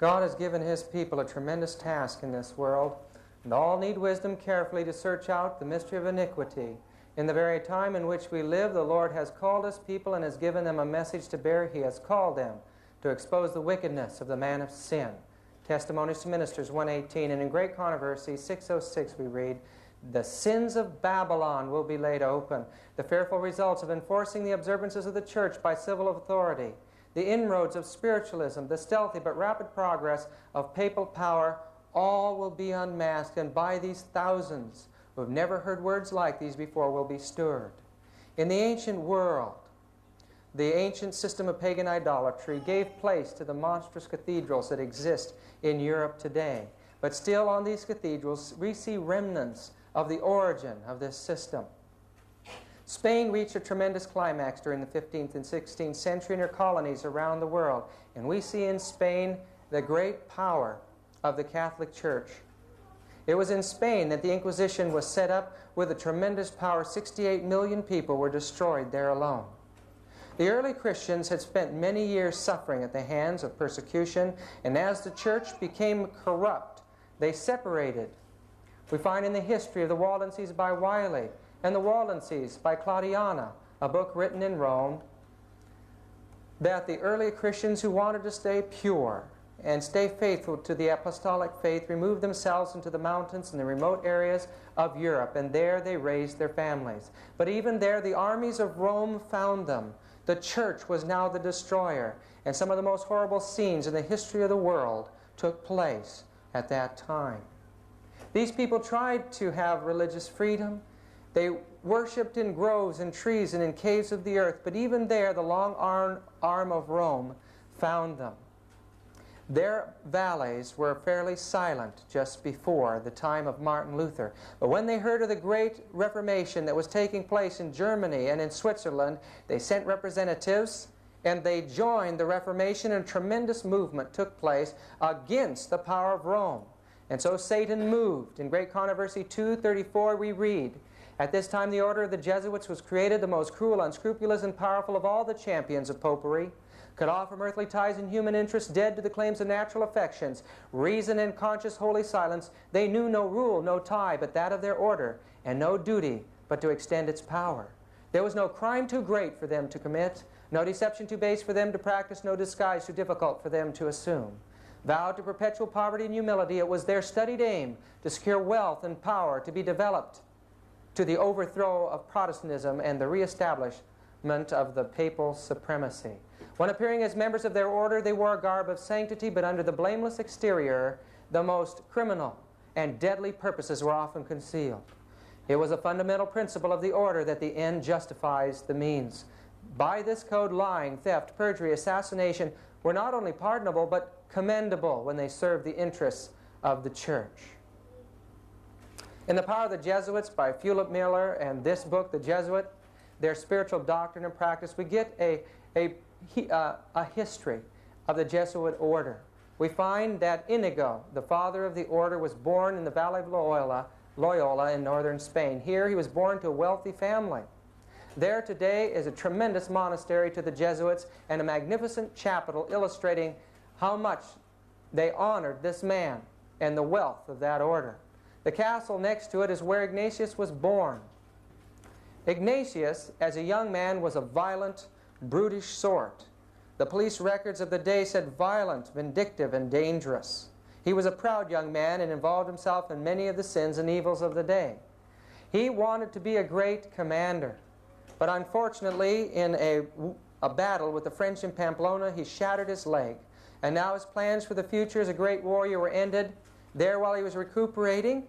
God has given His people a tremendous task in this world, and all need wisdom carefully to search out the mystery of iniquity. In the very time in which we live, the Lord has called His people and has given them a message to bear. He has called them to expose the wickedness of the man of sin. Testimonies to Ministers 1:18. And in Great Controversy 6:06 we read, the sins of Babylon will be laid open, the fearful results of enforcing the observances of the church by civil authority, the inroads of spiritualism, the stealthy but rapid progress of papal power, all will be unmasked, and by these thousands who have never heard words like these before will be stirred. In the ancient world, the ancient system of pagan idolatry gave place to the monstrous cathedrals that exist in Europe today. But still on these cathedrals we see remnants of the origin of this system. Spain reached a tremendous climax during the 15th and 16th century in her colonies around the world. And we see in Spain the great power of the Catholic Church. It was in Spain that the Inquisition was set up with a tremendous power. 68 million people were destroyed there alone. The early Christians had spent many years suffering at the hands of persecution, and as the church became corrupt, they separated. We find in the history of the Waldenses by Wiley and the Waldenses by Claudiana, a book written in Rome, that the early Christians who wanted to stay pure and stay faithful to the apostolic faith removed themselves into the mountains and the remote areas of Europe, and there they raised their families. But even there the armies of Rome found them. The church was now the destroyer, and some of the most horrible scenes in the history of the world took place at that time. These people tried to have religious freedom. They worshipped in groves and trees and in caves of the earth, but even there the long arm of Rome found them. Their valleys were fairly silent just before the time of Martin Luther. But when they heard of the great Reformation that was taking place in Germany and in Switzerland, they sent representatives and they joined the Reformation, and a tremendous movement took place against the power of Rome. And so Satan moved. In Great Controversy 2:34 we read, at this time the order of the Jesuits was created, the most cruel, unscrupulous, and powerful of all the champions of popery. Cut off from earthly ties and human interests, dead to the claims of natural affections, reason and conscious holy silence, they knew no rule, no tie, but that of their order, and no duty but to extend its power. There was no crime too great for them to commit, no deception too base for them to practice, no disguise too difficult for them to assume. Vowed to perpetual poverty and humility, it was their studied aim to secure wealth and power to be developed to the overthrow of Protestantism and the reestablishment of the papal supremacy. When appearing as members of their order, they wore a garb of sanctity, but under the blameless exterior, the most criminal and deadly purposes were often concealed. It was a fundamental principle of the order that the end justifies the means. By this code, lying, theft, perjury, assassination were not only pardonable, but commendable when they served the interests of the church. In The Power of the Jesuits by Philip Miller and this book, The Jesuit, Their Spiritual Doctrine and Practice, we get a history of the Jesuit order. We find that Inigo, the father of the order, was born in the Valley of Loyola in northern Spain. Here he was born to a wealthy family. There today is a tremendous monastery to the Jesuits and a magnificent chapel illustrating how much they honored this man and the wealth of that order. The castle next to it is where Ignatius was born. Ignatius, as a young man, was a violent, brutish sort. The police records of the day said violent, vindictive, and dangerous. He was a proud young man and involved himself in many of the sins and evils of the day. He wanted to be a great commander, but unfortunately in a battle with the French in Pamplona, he shattered his leg. And now his plans for the future as a great warrior were ended. There, while he was recuperating,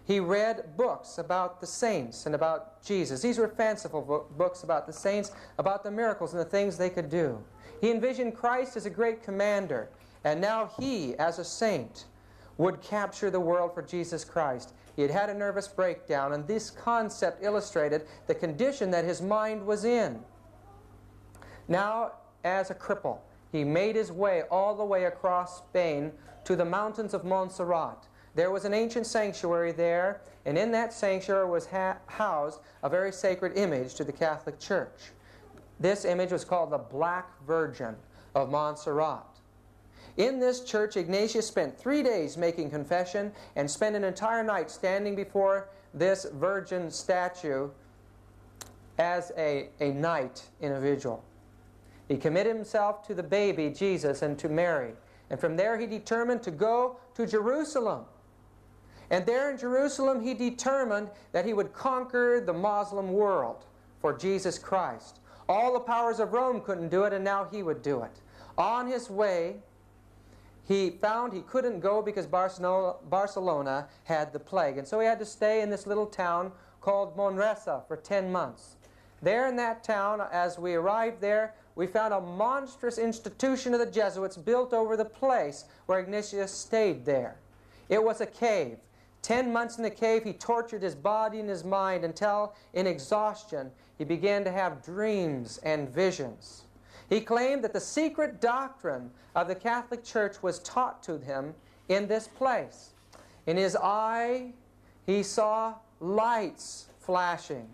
he read books about the saints and about Jesus. These were fanciful books about the saints, about the miracles and the things they could do. He envisioned Christ as a great commander, and now he, as a saint, would capture the world for Jesus Christ. He had had a nervous breakdown, and this concept illustrated the condition that his mind was in. Now, as a cripple, he made his way all the way across Spain to the mountains of Montserrat. There was an ancient sanctuary there, and in that sanctuary was housed a very sacred image to the Catholic Church. This image was called the Black Virgin of Montserrat. In this church, Ignatius spent 3 days making confession and spent an entire night standing before this virgin statue as a knight in a vigil. He committed himself to the baby Jesus and to Mary. And from there he determined to go to Jerusalem. And there in Jerusalem he determined that he would conquer the Muslim world for Jesus Christ. All the powers of Rome couldn't do it, and now he would do it. On his way, he found he couldn't go because Barcelona had the plague. And so he had to stay in this little town called Manresa for 10 months. There in that town, as we arrived there, we found a monstrous institution of the Jesuits built over the place where Ignatius stayed there. It was a cave. 10 months in the cave, he tortured his body and his mind until, in exhaustion, he began to have dreams and visions. He claimed that the secret doctrine of the Catholic Church was taught to him in this place. In his eye, he saw lights flashing.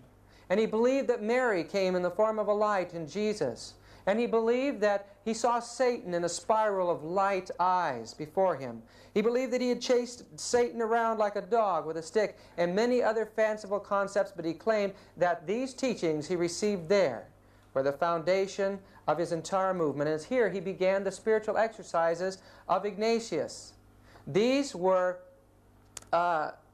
And he believed that Mary came in the form of a light in Jesus. And he believed that he saw Satan in a spiral of light eyes before him. He believed that he had chased Satan around like a dog with a stick and many other fanciful concepts, but he claimed that these teachings he received there were the foundation of his entire movement. And it's here he began the spiritual exercises of Ignatius. These were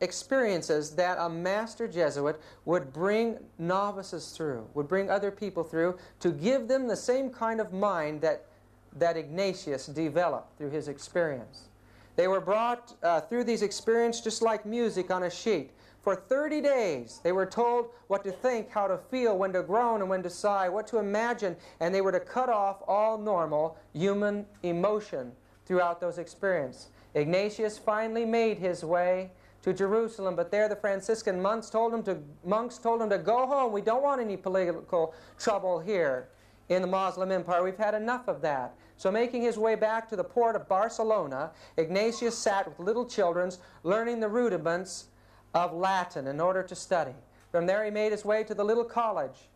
experiences that a master Jesuit would bring novices through, would bring other people through, to give them the same kind of mind that Ignatius developed through his experience. They were brought through these experiences just like music on a sheet. For 30 days, they were told what to think, how to feel, when to groan and when to sigh, what to imagine, and they were to cut off all normal human emotion throughout those experiences. Ignatius finally made his way to Jerusalem, but there the Franciscan monks told him to go home. We don't want any political trouble here in the Muslim Empire. We've had enough of that. So making his way back to the port of Barcelona, Ignatius sat with little children learning the rudiments of Latin in order to study. From there he made his way to the little college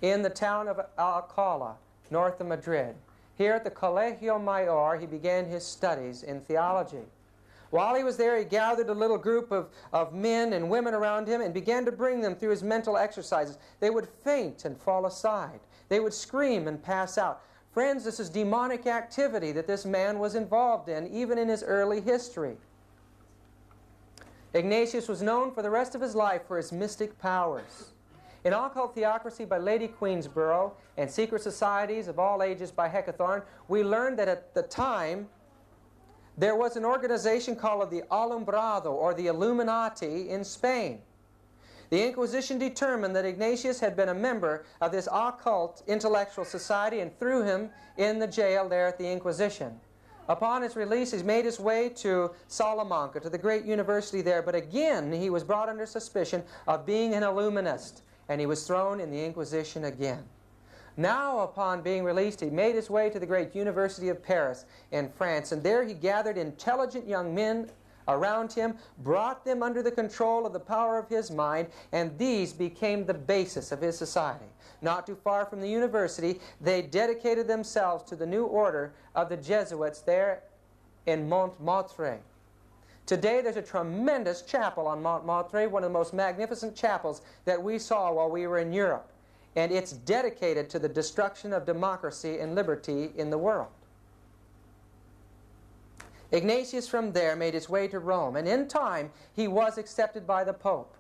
in the town of Alcalá, north of Madrid. Here at the Colegio Mayor, he began his studies in theology. While he was there, he gathered a little group of men and women around him and began to bring them through his mental exercises. They would faint and fall aside. They would scream and pass out. Friends, this is demonic activity that this man was involved in, even in his early history. Ignatius was known for the rest of his life for his mystic powers. In Occult Theocracy by Lady Queensborough and Secret Societies of All Ages by Hecathorn, we learned that at the time there was an organization called the Alumbrado, or the Illuminati, in Spain. The Inquisition determined that Ignatius had been a member of this occult intellectual society and threw him in the jail there at the Inquisition. Upon his release, he made his way to Salamanca, to the great university there, but again he was brought under suspicion of being an Illuminist, and he was thrown in the Inquisition again. Now, upon being released, he made his way to the great University of Paris in France, and there he gathered intelligent young men around him, brought them under the control of the power of his mind, and these became the basis of his society. Not too far from the university, they dedicated themselves to the new order of the Jesuits there in Montmartre. Today there's a tremendous chapel on Montmartre, one of the most magnificent chapels that we saw while we were in Europe. And it's dedicated to the destruction of democracy and liberty in the world. Ignatius from there made his way to Rome, and in time he was accepted by the Pope.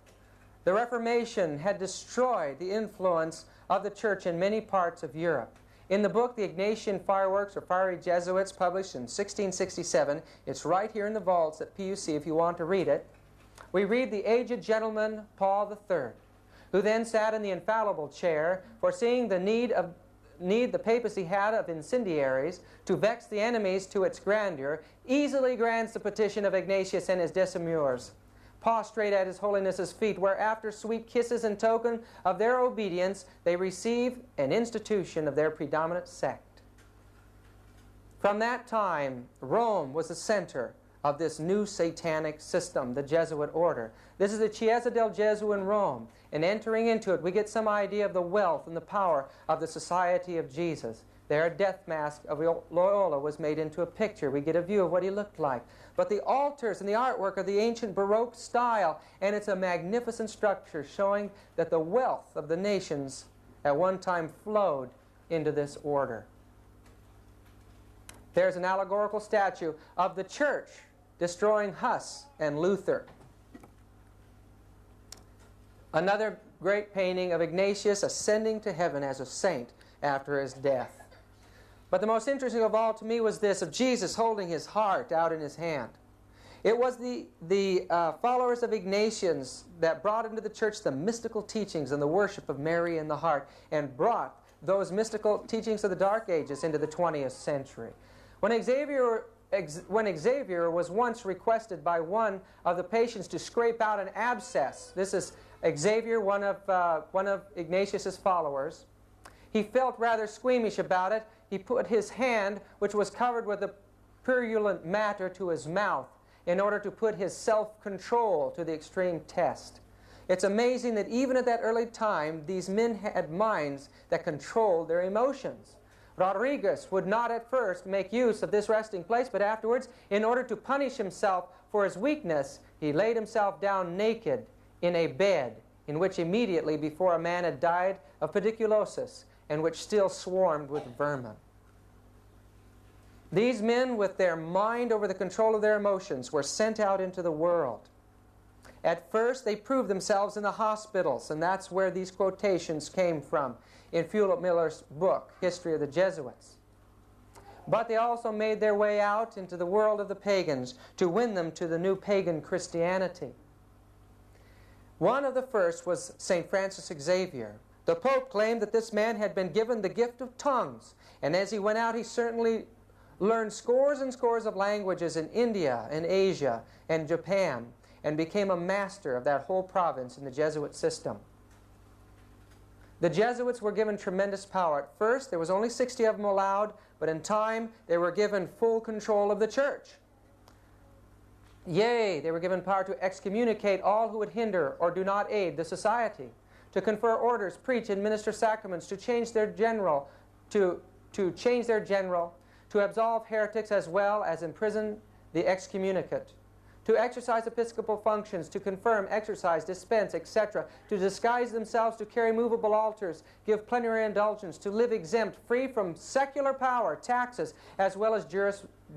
The Reformation had destroyed the influence of the Church in many parts of Europe. In the book, The Ignatian Fireworks, or Fiery Jesuits, published in 1667, it's right here in the vaults at PUC if you want to read it, we read the aged gentleman Paul III, who then sat in the infallible chair, foreseeing the need the papacy had of incendiaries to vex the enemies to its grandeur, easily grants the petition of Ignatius and his decemvirs, prostrate at his holiness's feet, where after sweet kisses in token of their obedience, they receive an institution of their predominant sect. From that time, Rome was the center of this new satanic system, the Jesuit order. This is the Chiesa del Gesù in Rome, and entering into it, we get some idea of the wealth and the power of the Society of Jesus. Their death mask of Loyola was made into a picture. We get a view of what he looked like. But the altars and the artwork are the ancient Baroque style, and it's a magnificent structure showing that the wealth of the nations at one time flowed into this order. There's an allegorical statue of the church destroying Huss and Luther. Another great painting of Ignatius ascending to heaven as a saint after his death. But the most interesting of all to me was this, of Jesus holding his heart out in his hand. It was the followers of Ignatians that brought into the church the mystical teachings and the worship of Mary in the heart, and brought those mystical teachings of the Dark Ages into the 20th century. When Xavier was once requested by one of the patients to scrape out an abscess, this is Xavier, one of Ignatius's followers, he felt rather squeamish about it. He put his hand, which was covered with a purulent matter, to his mouth in order to put his self-control to the extreme test. It's amazing that even at that early time, these men had minds that controlled their emotions. Rodriguez would not at first make use of this resting place, but afterwards, in order to punish himself for his weakness, he laid himself down naked in a bed in which immediately before a man had died of pediculosis, and which still swarmed with vermin. These men, with their mind over the control of their emotions, were sent out into the world. At first, they proved themselves in the hospitals, and that's where these quotations came from in Hewlett Miller's book, History of the Jesuits. But they also made their way out into the world of the pagans to win them to the new pagan Christianity. One of the first was St. Francis Xavier. The Pope claimed that this man had been given the gift of tongues, and as he went out, he certainly learned scores and scores of languages in India and Asia and Japan, and became a master of that whole province in the Jesuit system. The Jesuits were given tremendous power. At first, there was only 60 of them allowed, but in time, they were given full control of the church. Yea, they were given power to excommunicate all who would hinder or do not aid the society, to confer orders, preach, and minister sacraments, to change their general, to absolve heretics as well as imprison the excommunicate, to exercise episcopal functions, to confirm, exercise, dispense, etc., to disguise themselves, to carry movable altars, give plenary indulgence, to live exempt, free from secular power, taxes, as well as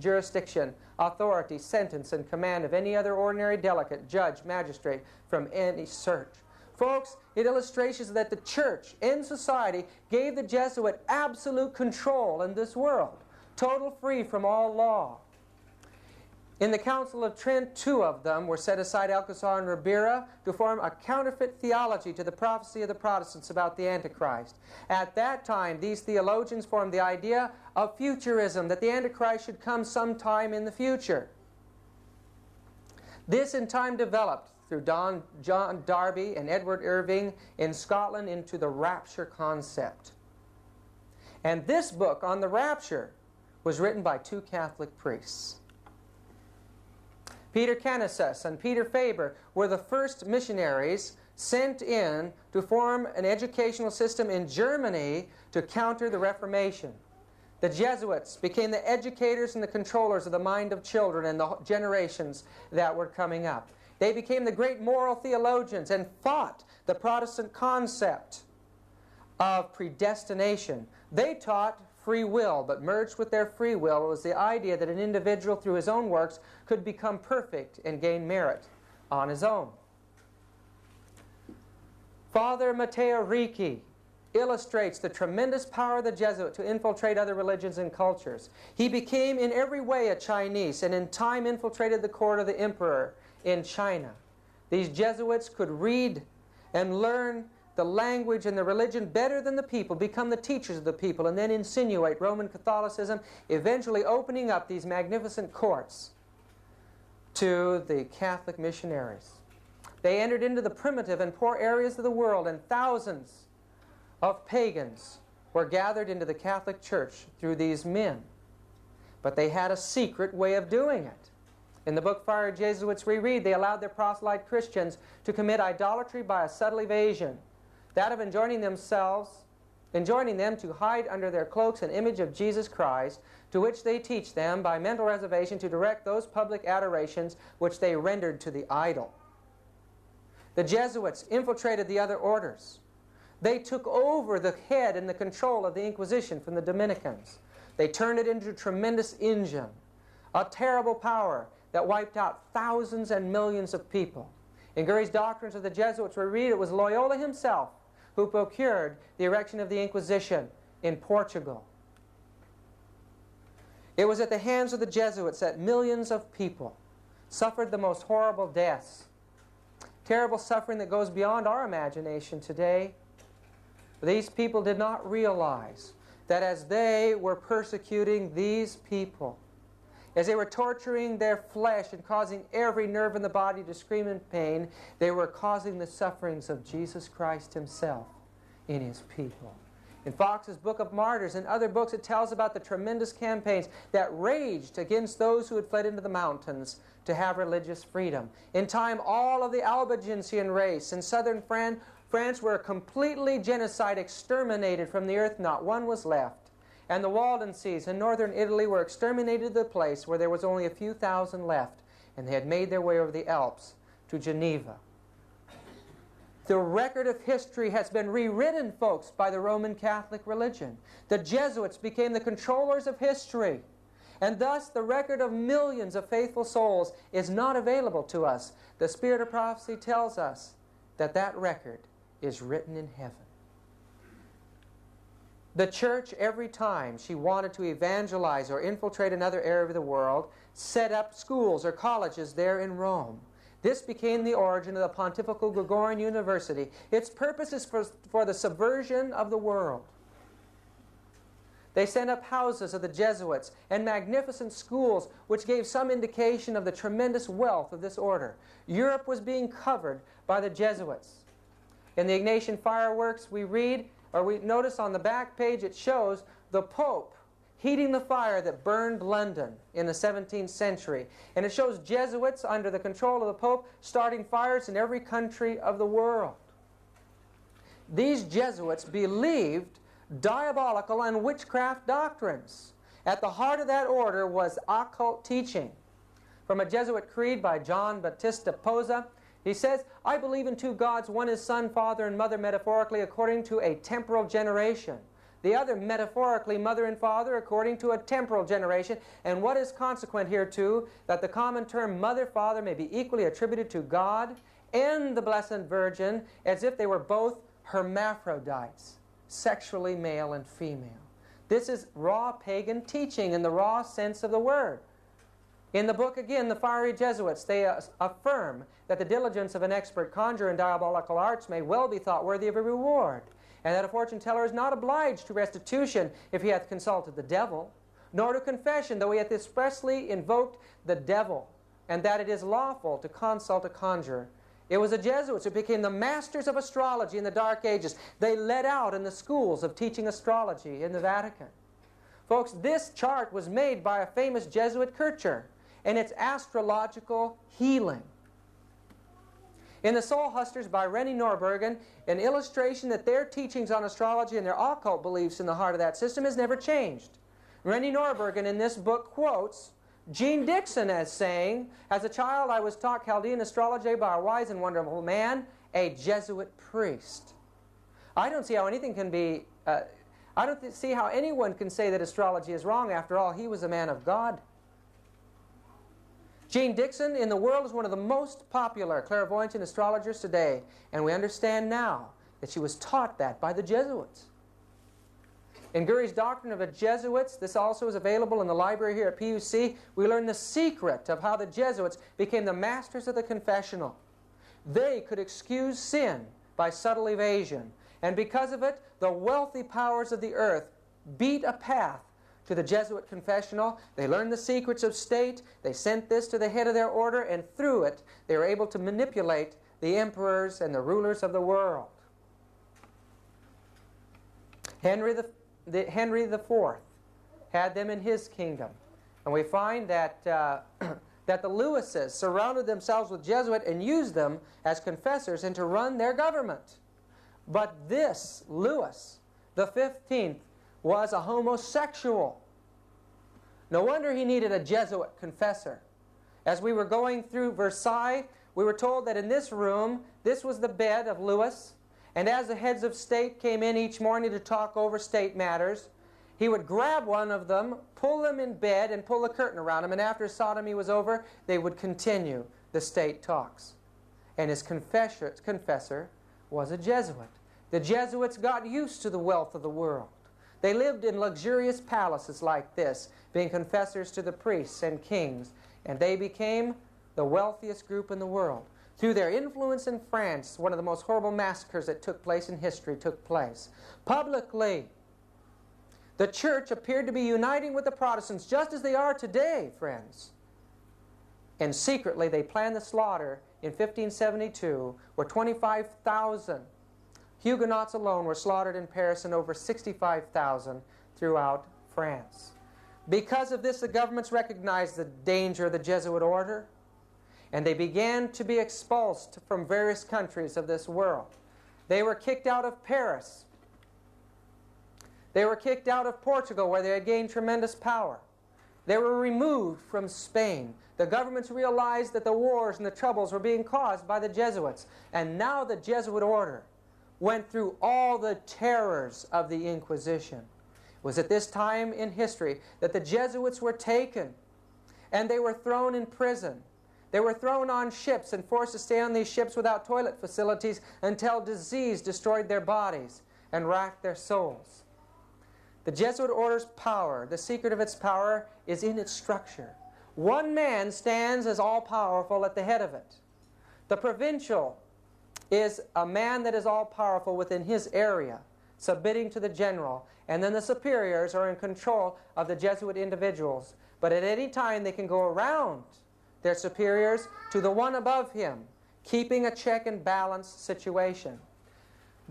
jurisdiction, authority, sentence, and command of any other ordinary delegate, judge, magistrate, from any search. Folks, it illustrates that the church and society gave the Jesuit absolute control in this world, total free from all law. In the Council of Trent, 2 of them were set aside, Alcazar and Ribera, to form a counterfeit theology to the prophecy of the Protestants about the Antichrist. At that time, these theologians formed the idea of futurism, that the Antichrist should come sometime in the future. This in time developed through John Darby and Edward Irving in Scotland into the rapture concept. And this book on the rapture was written by 2 Catholic priests. Peter Canisius and Peter Faber were the first missionaries sent in to form an educational system in Germany to counter the Reformation. The Jesuits became the educators and the controllers of the mind of children and the generations that were coming up. They became the great moral theologians and fought the Protestant concept of predestination. They taught free will, but merged with their free will was the idea that an individual through his own works could become perfect and gain merit on his own. Father Matteo Ricci illustrates the tremendous power of the Jesuit to infiltrate other religions and cultures. He became in every way a Chinese, and in time infiltrated the court of the emperor in China. These Jesuits could read and learn the language and the religion better than the people, become the teachers of the people, and then insinuate Roman Catholicism, eventually opening up these magnificent courts to the Catholic missionaries. They entered into the primitive and poor areas of the world, and thousands of pagans were gathered into the Catholic Church through these men. But they had a secret way of doing it. In the book Fire Jesuits we read, they allowed their proselyte Christians to commit idolatry by a subtle evasion, that of enjoining themselves enjoining them to hide under their cloaks an image of Jesus Christ, to which they teach them by mental reservation to direct those public adorations which they rendered to the idol. The Jesuits infiltrated the other orders. They took over the head and the control of the Inquisition from the Dominicans. They turned it into a tremendous engine, a terrible power that wiped out thousands and millions of people. In Gurry's Doctrines of the Jesuits, we read it was Loyola himself who procured the erection of the Inquisition in Portugal. It was at the hands of the Jesuits that millions of people suffered the most horrible deaths. Terrible suffering that goes beyond our imagination today. These people did not realize that as they were persecuting these people, as they were torturing their flesh and causing every nerve in the body to scream in pain, they were causing the sufferings of Jesus Christ himself in his people. In Fox's Book of Martyrs and other books, it tells about the tremendous campaigns that raged against those who had fled into the mountains to have religious freedom. In time, all of the Albigensian race in southern France were completely genocide, exterminated from the earth. Not one was left. And the Waldenses in northern Italy were exterminated to the place where there was only a few thousand left, and they had made their way over the Alps to Geneva. The record of history has been rewritten, folks, by the Roman Catholic religion. The Jesuits became the controllers of history, and thus the record of millions of faithful souls is not available to us. The Spirit of Prophecy tells us that that record is written in heaven. The church, every time she wanted to evangelize or infiltrate another area of the world, set up schools or colleges there in Rome. This became the origin of the Pontifical Gregorian University. Its purpose is for the subversion of the world. They set up houses of the Jesuits and magnificent schools which gave some indication of the tremendous wealth of this order. Europe was being covered by the Jesuits. In the Ignatian fireworks we read, or we notice on the back page, it shows the Pope heating the fire that burned London in the 17th century. And it shows Jesuits under the control of the Pope starting fires in every country of the world. These Jesuits believed diabolical and witchcraft doctrines. At the heart of that order was occult teaching. From a Jesuit creed by John Battista Posa, he says, "I believe in two gods, one is Son, Father, and Mother metaphorically according to a temporal generation. The other metaphorically Mother and Father according to a temporal generation. And what is consequent hereto, that the common term Mother, Father may be equally attributed to God and the Blessed Virgin as if they were both hermaphrodites, sexually male and female." This is raw pagan teaching in the raw sense of the word. In the book, again, the fiery Jesuits, they affirm that the diligence of an expert conjurer in diabolical arts may well be thought worthy of a reward, and that a fortune teller is not obliged to restitution if he hath consulted the devil, nor to confession, though he hath expressly invoked the devil, and that it is lawful to consult a conjurer. It was the Jesuits who became the masters of astrology in the Dark Ages. They led out in the schools of teaching astrology in the Vatican. Folks, this chart was made by a famous Jesuit Kircher, and it's astrological healing. In The Soul Hustlers by Rennie Norbergen, an illustration that their teachings on astrology and their occult beliefs in the heart of that system has never changed. Rennie Norbergen in this book quotes Jean Dixon as saying, "As a child I was taught Chaldean astrology by a wise and wonderful man, a Jesuit priest." I don't see how anything can be, I don't see how anyone can say that astrology is wrong. After all, he was a man of God. Jean Dixon in the world is one of the most popular clairvoyant astrologers today, and we understand now that she was taught that by the Jesuits. In Gurry's Doctrine of the Jesuits, this also is available in the library here at PUC, we learn the secret of how the Jesuits became the masters of the confessional. They could excuse sin by subtle evasion, and because of it, the wealthy powers of the earth beat a path to the Jesuit confessional. They learned the secrets of state. They sent this to the head of their order, and through it, they were able to manipulate the emperors and the rulers of the world. Henry IV had them in his kingdom. And we find that, that the Lewises surrounded themselves with Jesuits and used them as confessors and to run their government. But this Lewis the 15th, was a homosexual. No wonder he needed a Jesuit confessor. As we were going through Versailles, we were told that in this room, this was the bed of Louis, and as the heads of state came in each morning to talk over state matters, he would grab one of them, pull them in bed, and pull the curtain around them, and after sodomy was over, they would continue the state talks. And his confessor was a Jesuit. The Jesuits got used to the wealth of the world. They lived in luxurious palaces like this, being confessors to the priests and kings, and they became the wealthiest group in the world. Through their influence in France, one of the most horrible massacres that took place in history took place. Publicly, the church appeared to be uniting with the Protestants just as they are today, friends. And secretly, they planned the slaughter in 1572, where 25,000 Huguenots alone were slaughtered in Paris and over 65,000 throughout France. Because of this, the governments recognized the danger of the Jesuit order, and they began to be expulsed from various countries of this world. They were kicked out of Paris. They were kicked out of Portugal, where they had gained tremendous power. They were removed from Spain. The governments realized that the wars and the troubles were being caused by the Jesuits. And now the Jesuit order went through all the terrors of the Inquisition. It was at this time in history that the Jesuits were taken and they were thrown in prison. They were thrown on ships and forced to stay on these ships without toilet facilities until disease destroyed their bodies and racked their souls. The Jesuit order's power, the secret of its power, is in its structure. One man stands as all-powerful at the head of it. The provincial is a man that is all-powerful within his area, submitting to the general, and then the superiors are in control of the Jesuit individuals. But at any time they can go around their superiors to the one above him, keeping a check and balance situation.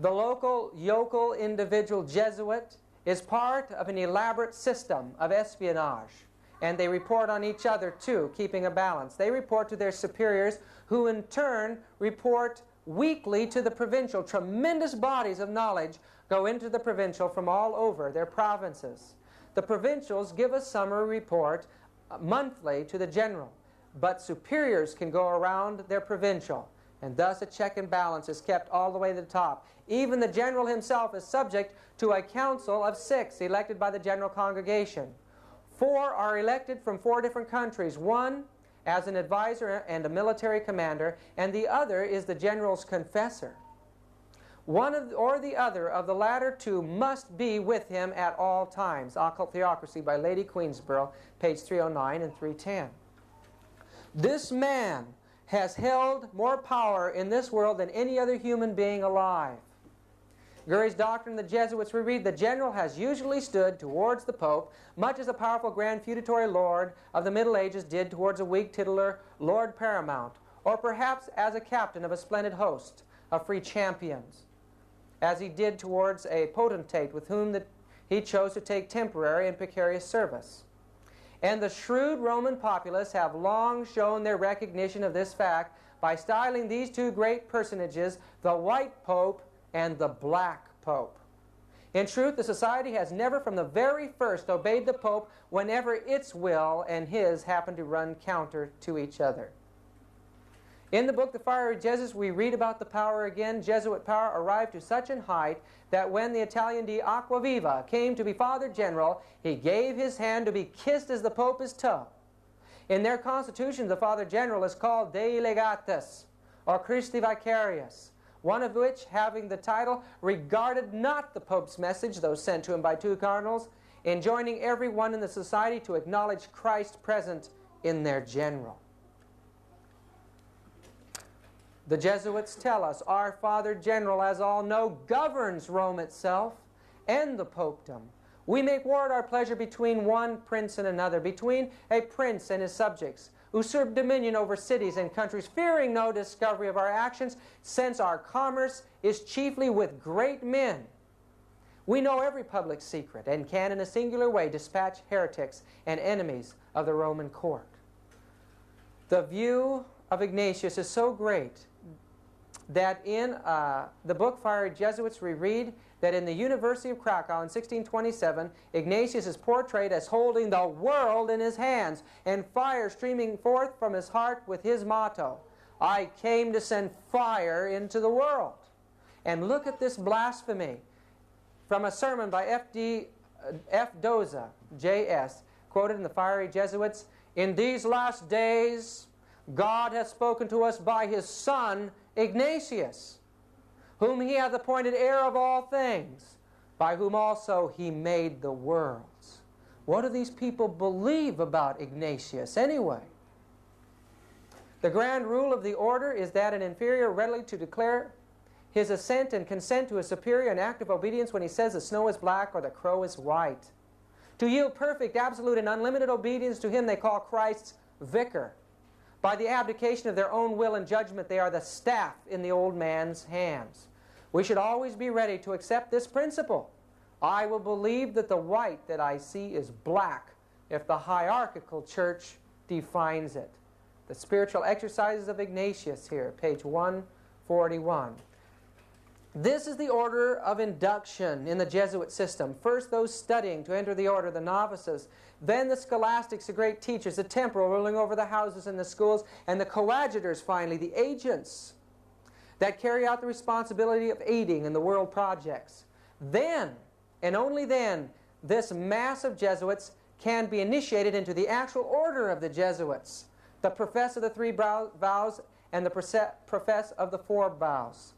The local, yokel, individual Jesuit is part of an elaborate system of espionage, and they report on each other too, keeping a balance. They report to their superiors, who in turn report weekly to the provincial. Tremendous bodies of knowledge go into the provincial from all over their provinces. The provincials give a summary report monthly to the general, but superiors can go around their provincial, and thus a check and balance is kept all the way to the top. Even the general himself is subject to a council of 6 elected by the general congregation. 4 are elected from 4 different countries. One as an advisor and a military commander, and the other is the general's confessor. One or the other of the latter two must be with him at all times. Occult Theocracy by Lady Queensborough, page 309 and 310. This man has held more power in this world than any other human being alive. Gurrie's Doctrine of the Jesuits, we read, the general has usually stood towards the Pope, much as a powerful grand feudatory lord of the Middle Ages did towards a weak titular Lord Paramount, or perhaps as a captain of a splendid host of free champions, as he did towards a potentate with whom he chose to take temporary and precarious service. And the shrewd Roman populace have long shown their recognition of this fact by styling these two great personages the White Pope and the Black Pope. In truth, the society has never from the very first obeyed the Pope whenever its will and his happened to run counter to each other. In the book The Fiery Jesuits, we read about the power again. Jesuit power arrived to such an height that when the Italian de Aquaviva came to be Father General, he gave his hand to be kissed as the Pope his toe. In their constitution, the Father General is called Dei Legatus, or Christi Vicarius, one of which, having the title, regarded not the Pope's message, though sent to him by 2 cardinals, enjoining everyone in the society to acknowledge Christ present in their general. The Jesuits tell us our Father General, as all know, governs Rome itself and the Popedom. We make war at our pleasure between one prince and another, between a prince and his subjects, usurp dominion over cities and countries, fearing no discovery of our actions, since our commerce is chiefly with great men. We know every public secret, and can in a singular way dispatch heretics and enemies of the Roman court. The view of Ignatius is so great that in the book Fiery Jesuits we read that in the University of Krakow in 1627, Ignatius is portrayed as holding the world in his hands and fire streaming forth from his heart with his motto, "I came to send fire into the world." And look at this blasphemy from a sermon by F. Doza, J.S., quoted in the Fiery Jesuits. "In these last days, God hath spoken to us by His Son, Ignatius, whom He hath appointed heir of all things, by whom also He made the worlds." What do these people believe about Ignatius anyway? The grand rule of the order is that an inferior readily to declare his assent and consent to a superior in active obedience when he says the snow is black or the crow is white. To yield perfect, absolute, and unlimited obedience to him they call Christ's vicar. By the abdication of their own will and judgment, they are the staff in the old man's hands. We should always be ready to accept this principle. I will believe that the white that I see is black if the hierarchical church defines it. The Spiritual Exercises of Ignatius here, page 141. This is the order of induction in the Jesuit system. First those studying to enter the order, the novices. Then the scholastics, the great teachers, the temporal ruling over the houses and the schools, and the coadjutors finally, the agents that carry out the responsibility of aiding in the world projects. Then, and only then, this mass of Jesuits can be initiated into the actual order of the Jesuits, the profess of the three vows and the profess of the four vows.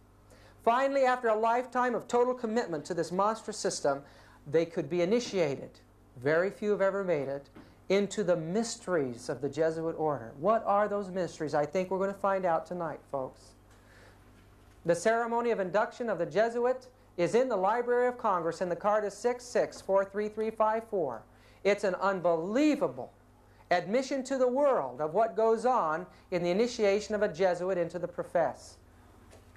Finally, after a lifetime of total commitment to this monstrous system, they could be initiated, very few have ever made it, into the mysteries of the Jesuit order. What are those mysteries? I think we're going to find out tonight, folks. The ceremony of induction of the Jesuit is in the Library of Congress, and the card is 6643354. It's an unbelievable admission to the world of what goes on in the initiation of a Jesuit into the profess.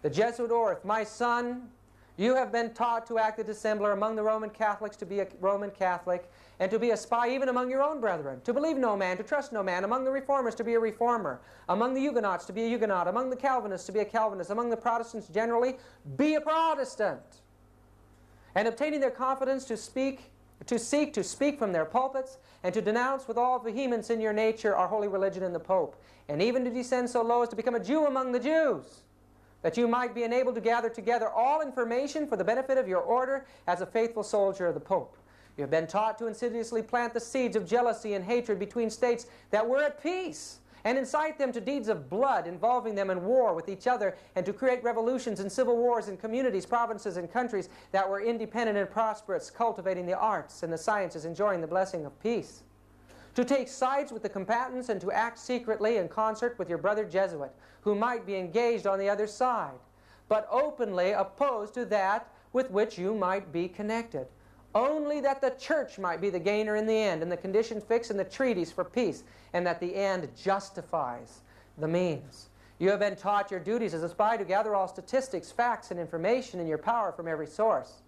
The Jesuit oath, "My son, you have been taught to act the dissembler among the Roman Catholics, to be a Roman Catholic, and to be a spy even among your own brethren, to believe no man, to trust no man, among the Reformers to be a Reformer, among the Huguenots to be a Huguenot, among the Calvinists to be a Calvinist, among the Protestants generally, be a Protestant, and obtaining their confidence to seek to speak from their pulpits, and to denounce with all vehemence in your nature our holy religion and the Pope, and even to descend so low as to become a Jew among the Jews, that you might be enabled to gather together all information for the benefit of your order as a faithful soldier of the Pope. You have been taught to insidiously plant the seeds of jealousy and hatred between states that were at peace, and incite them to deeds of blood, involving them in war with each other, and to create revolutions and civil wars in communities, provinces, and countries that were independent and prosperous, cultivating the arts and the sciences, enjoying the blessing of peace. To take sides with the combatants and to act secretly in concert with your brother Jesuit, who might be engaged on the other side, but openly opposed to that with which you might be connected, only that the church might be the gainer in the end, and the condition fixed in the treaties for peace, and that the end justifies the means. You have been taught your duties as a spy to gather all statistics, facts, and information in your power from every source,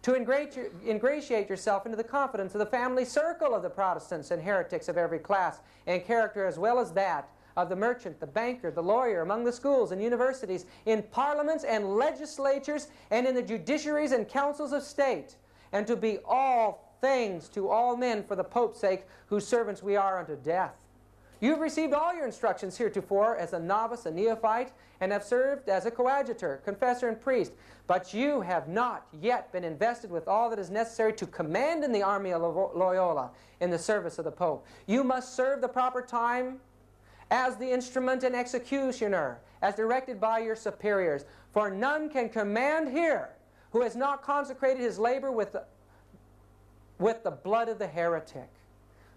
to ingratiate yourself into the confidence of the family circle of the Protestants and heretics of every class and character, as well as that of the merchant, the banker, the lawyer, among the schools and universities, in parliaments and legislatures, and in the judiciaries and councils of state, and to be all things to all men for the Pope's sake, whose servants we are unto death. You have received all your instructions heretofore as a novice, a neophyte, and have served as a coadjutor, confessor, and priest, but you have not yet been invested with all that is necessary to command in the army of Loyola in the service of the Pope. You must serve the proper time as the instrument and executioner, as directed by your superiors. For none can command here who has not consecrated his labor with the blood of the heretic.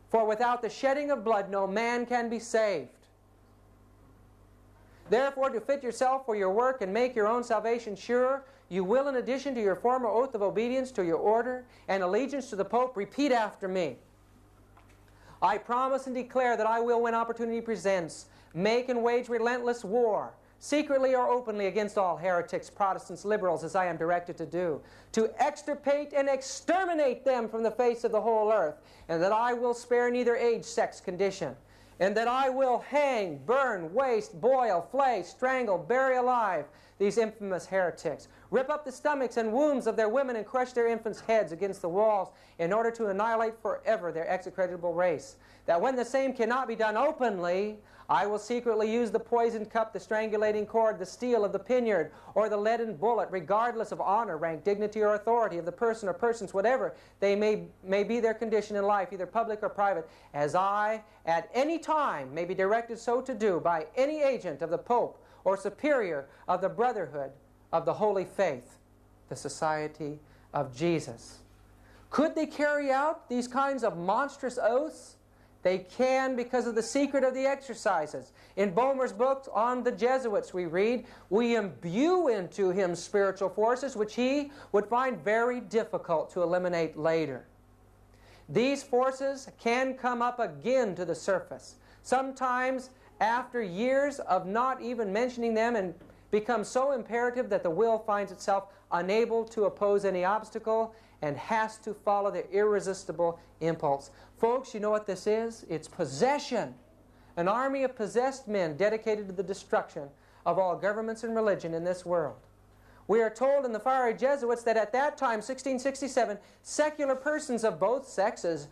For without the shedding of blood no man can be saved. Therefore, to fit yourself for your work and make your own salvation sure, you will, in addition to your former oath of obedience to your order and allegiance to the Pope, repeat after me. I promise and declare that I will, when opportunity presents, make and wage relentless war, secretly or openly, against all heretics, Protestants, liberals, as I am directed to do, to extirpate and exterminate them from the face of the whole earth, and that I will spare neither age, sex, condition, and that I will hang, burn, waste, boil, flay, strangle, bury alive, these infamous heretics. Rip up the stomachs and wombs of their women and crush their infants' heads against the walls in order to annihilate forever their execrable race. That when the same cannot be done openly, I will secretly use the poisoned cup, the strangulating cord, the steel of the poniard, or the leaden bullet, regardless of honor, rank, dignity, or authority of the person or persons, whatever they may be their condition in life, either public or private, as I at any time may be directed so to do by any agent of the Pope or superior of the Brotherhood of the Holy Faith, the Society of Jesus. Could they carry out these kinds of monstrous oaths? They can, because of the secret of the exercises. In Boehmer's book on the Jesuits we read, we imbue into him spiritual forces which he would find very difficult to eliminate later. These forces can come up again to the surface, sometimes after years of not even mentioning them, and become so imperative that the will finds itself unable to oppose any obstacle and has to follow the irresistible impulse. Folks, you know what this is? It's possession. An army of possessed men dedicated to the destruction of all governments and religion in this world. We are told in the fiery Jesuits that at that time, 1667, secular persons of both sexes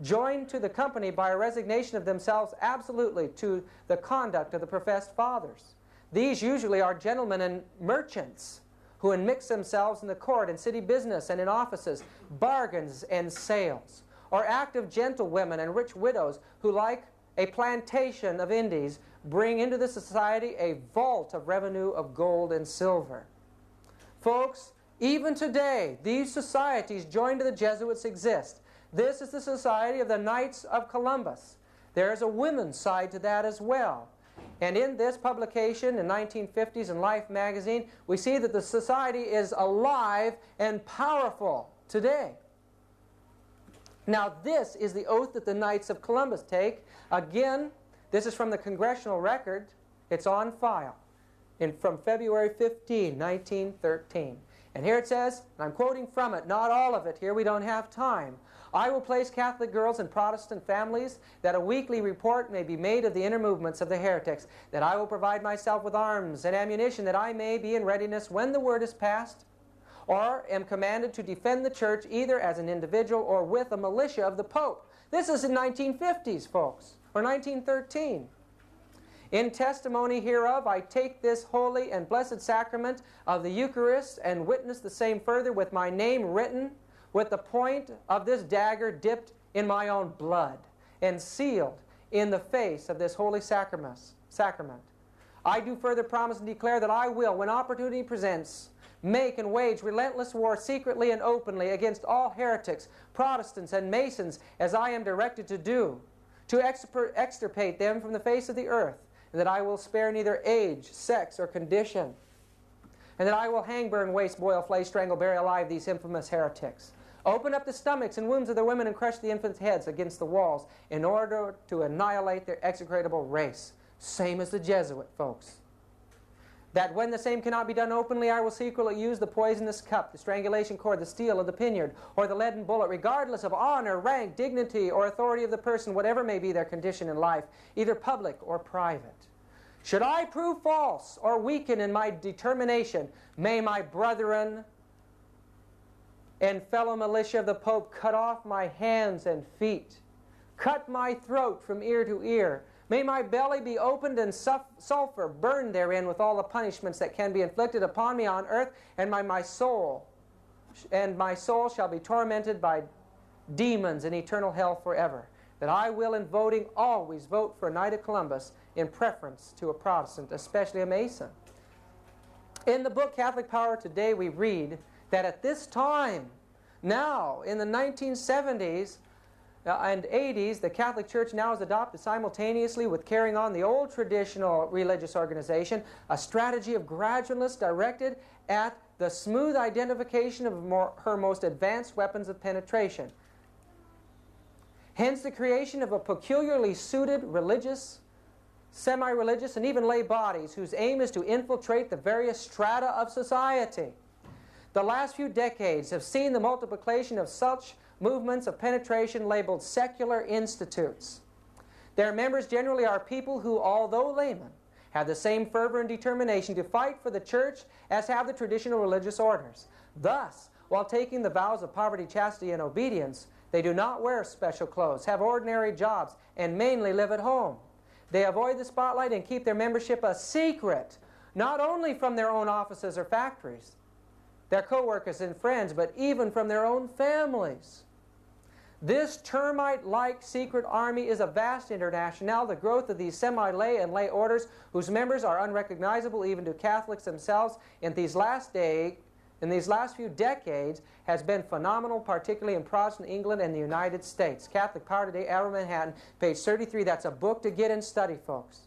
joined to the company by a resignation of themselves absolutely to the conduct of the professed fathers. These usually are gentlemen and merchants who enmix themselves in the court and city business and in offices, bargains and sales, or active gentlewomen and rich widows who, like a plantation of Indies, bring into the society a vault of revenue of gold and silver. Folks, even today, these societies joined to the Jesuits exist. This is the Society of the Knights of Columbus. There is a women's side to that as well. And in this publication in 1950s in Life magazine, we see that the society is alive and powerful today. Now this is the oath that the Knights of Columbus take. Again, this is from the Congressional Record. It's on file from February 15, 1913. And here it says, and I'm quoting from it, not all of it here, we don't have time. I will place Catholic girls in Protestant families, that a weekly report may be made of the inner movements of the heretics, that I will provide myself with arms and ammunition, that I may be in readiness when the word is passed, or am commanded to defend the church either as an individual or with a militia of the Pope. This is in 1950s, folks, or 1913. In testimony hereof, I take this holy and blessed sacrament of the Eucharist and witness the same further with my name written, with the point of this dagger dipped in my own blood and sealed in the face of this holy sacrament. I do further promise and declare that I will, when opportunity presents, make and wage relentless war secretly and openly against all heretics, Protestants, and Masons, as I am directed to do, to extirpate them from the face of the earth, and that I will spare neither age, sex, or condition, and that I will hang, burn, waste, boil, flay, strangle, bury alive these infamous heretics. Open up the stomachs and wombs of their women and crush the infants' heads against the walls in order to annihilate their execrable race. Same as the Jesuit, folks. That when the same cannot be done openly, I will secretly use the poisonous cup, the strangulation cord, the steel of the poniard, or the leaden bullet, regardless of honor, rank, dignity, or authority of the person, whatever may be their condition in life, either public or private. Should I prove false or weaken in my determination, may my brethren and fellow militia of the Pope cut off my hands and feet, cut my throat from ear to ear. May my belly be opened and sulfur burned therein with all the punishments that can be inflicted upon me on earth, and my soul shall be tormented by demons in eternal hell forever. That I will, in voting, always vote for a Knight of Columbus in preference to a Protestant, especially a Mason. In the book Catholic Power Today, we read that at this time, now in the 1970s and 80s, the Catholic Church now has adopted simultaneously with carrying on the old traditional religious organization, a strategy of gradualness directed at the smooth identification of her most advanced weapons of penetration. Hence the creation of a peculiarly suited religious, semi-religious, and even lay bodies whose aim is to infiltrate the various strata of society. The last few decades have seen the multiplication of such movements of penetration labeled secular institutes. Their members generally are people who, although laymen, have the same fervor and determination to fight for the church as have the traditional religious orders. Thus, while taking the vows of poverty, chastity, and obedience, they do not wear special clothes, have ordinary jobs, and mainly live at home. They avoid the spotlight and keep their membership a secret, not only from their own offices or factories, their co-workers and friends, but even from their own families. This termite-like secret army is a vast international. The growth of these semi-lay and lay orders, whose members are unrecognizable even to Catholics themselves in these last few decades, has been phenomenal, particularly in Protestant England and the United States. Catholic Power Today, Arrow, Manhattan, page 33. That's a book to get and study, folks.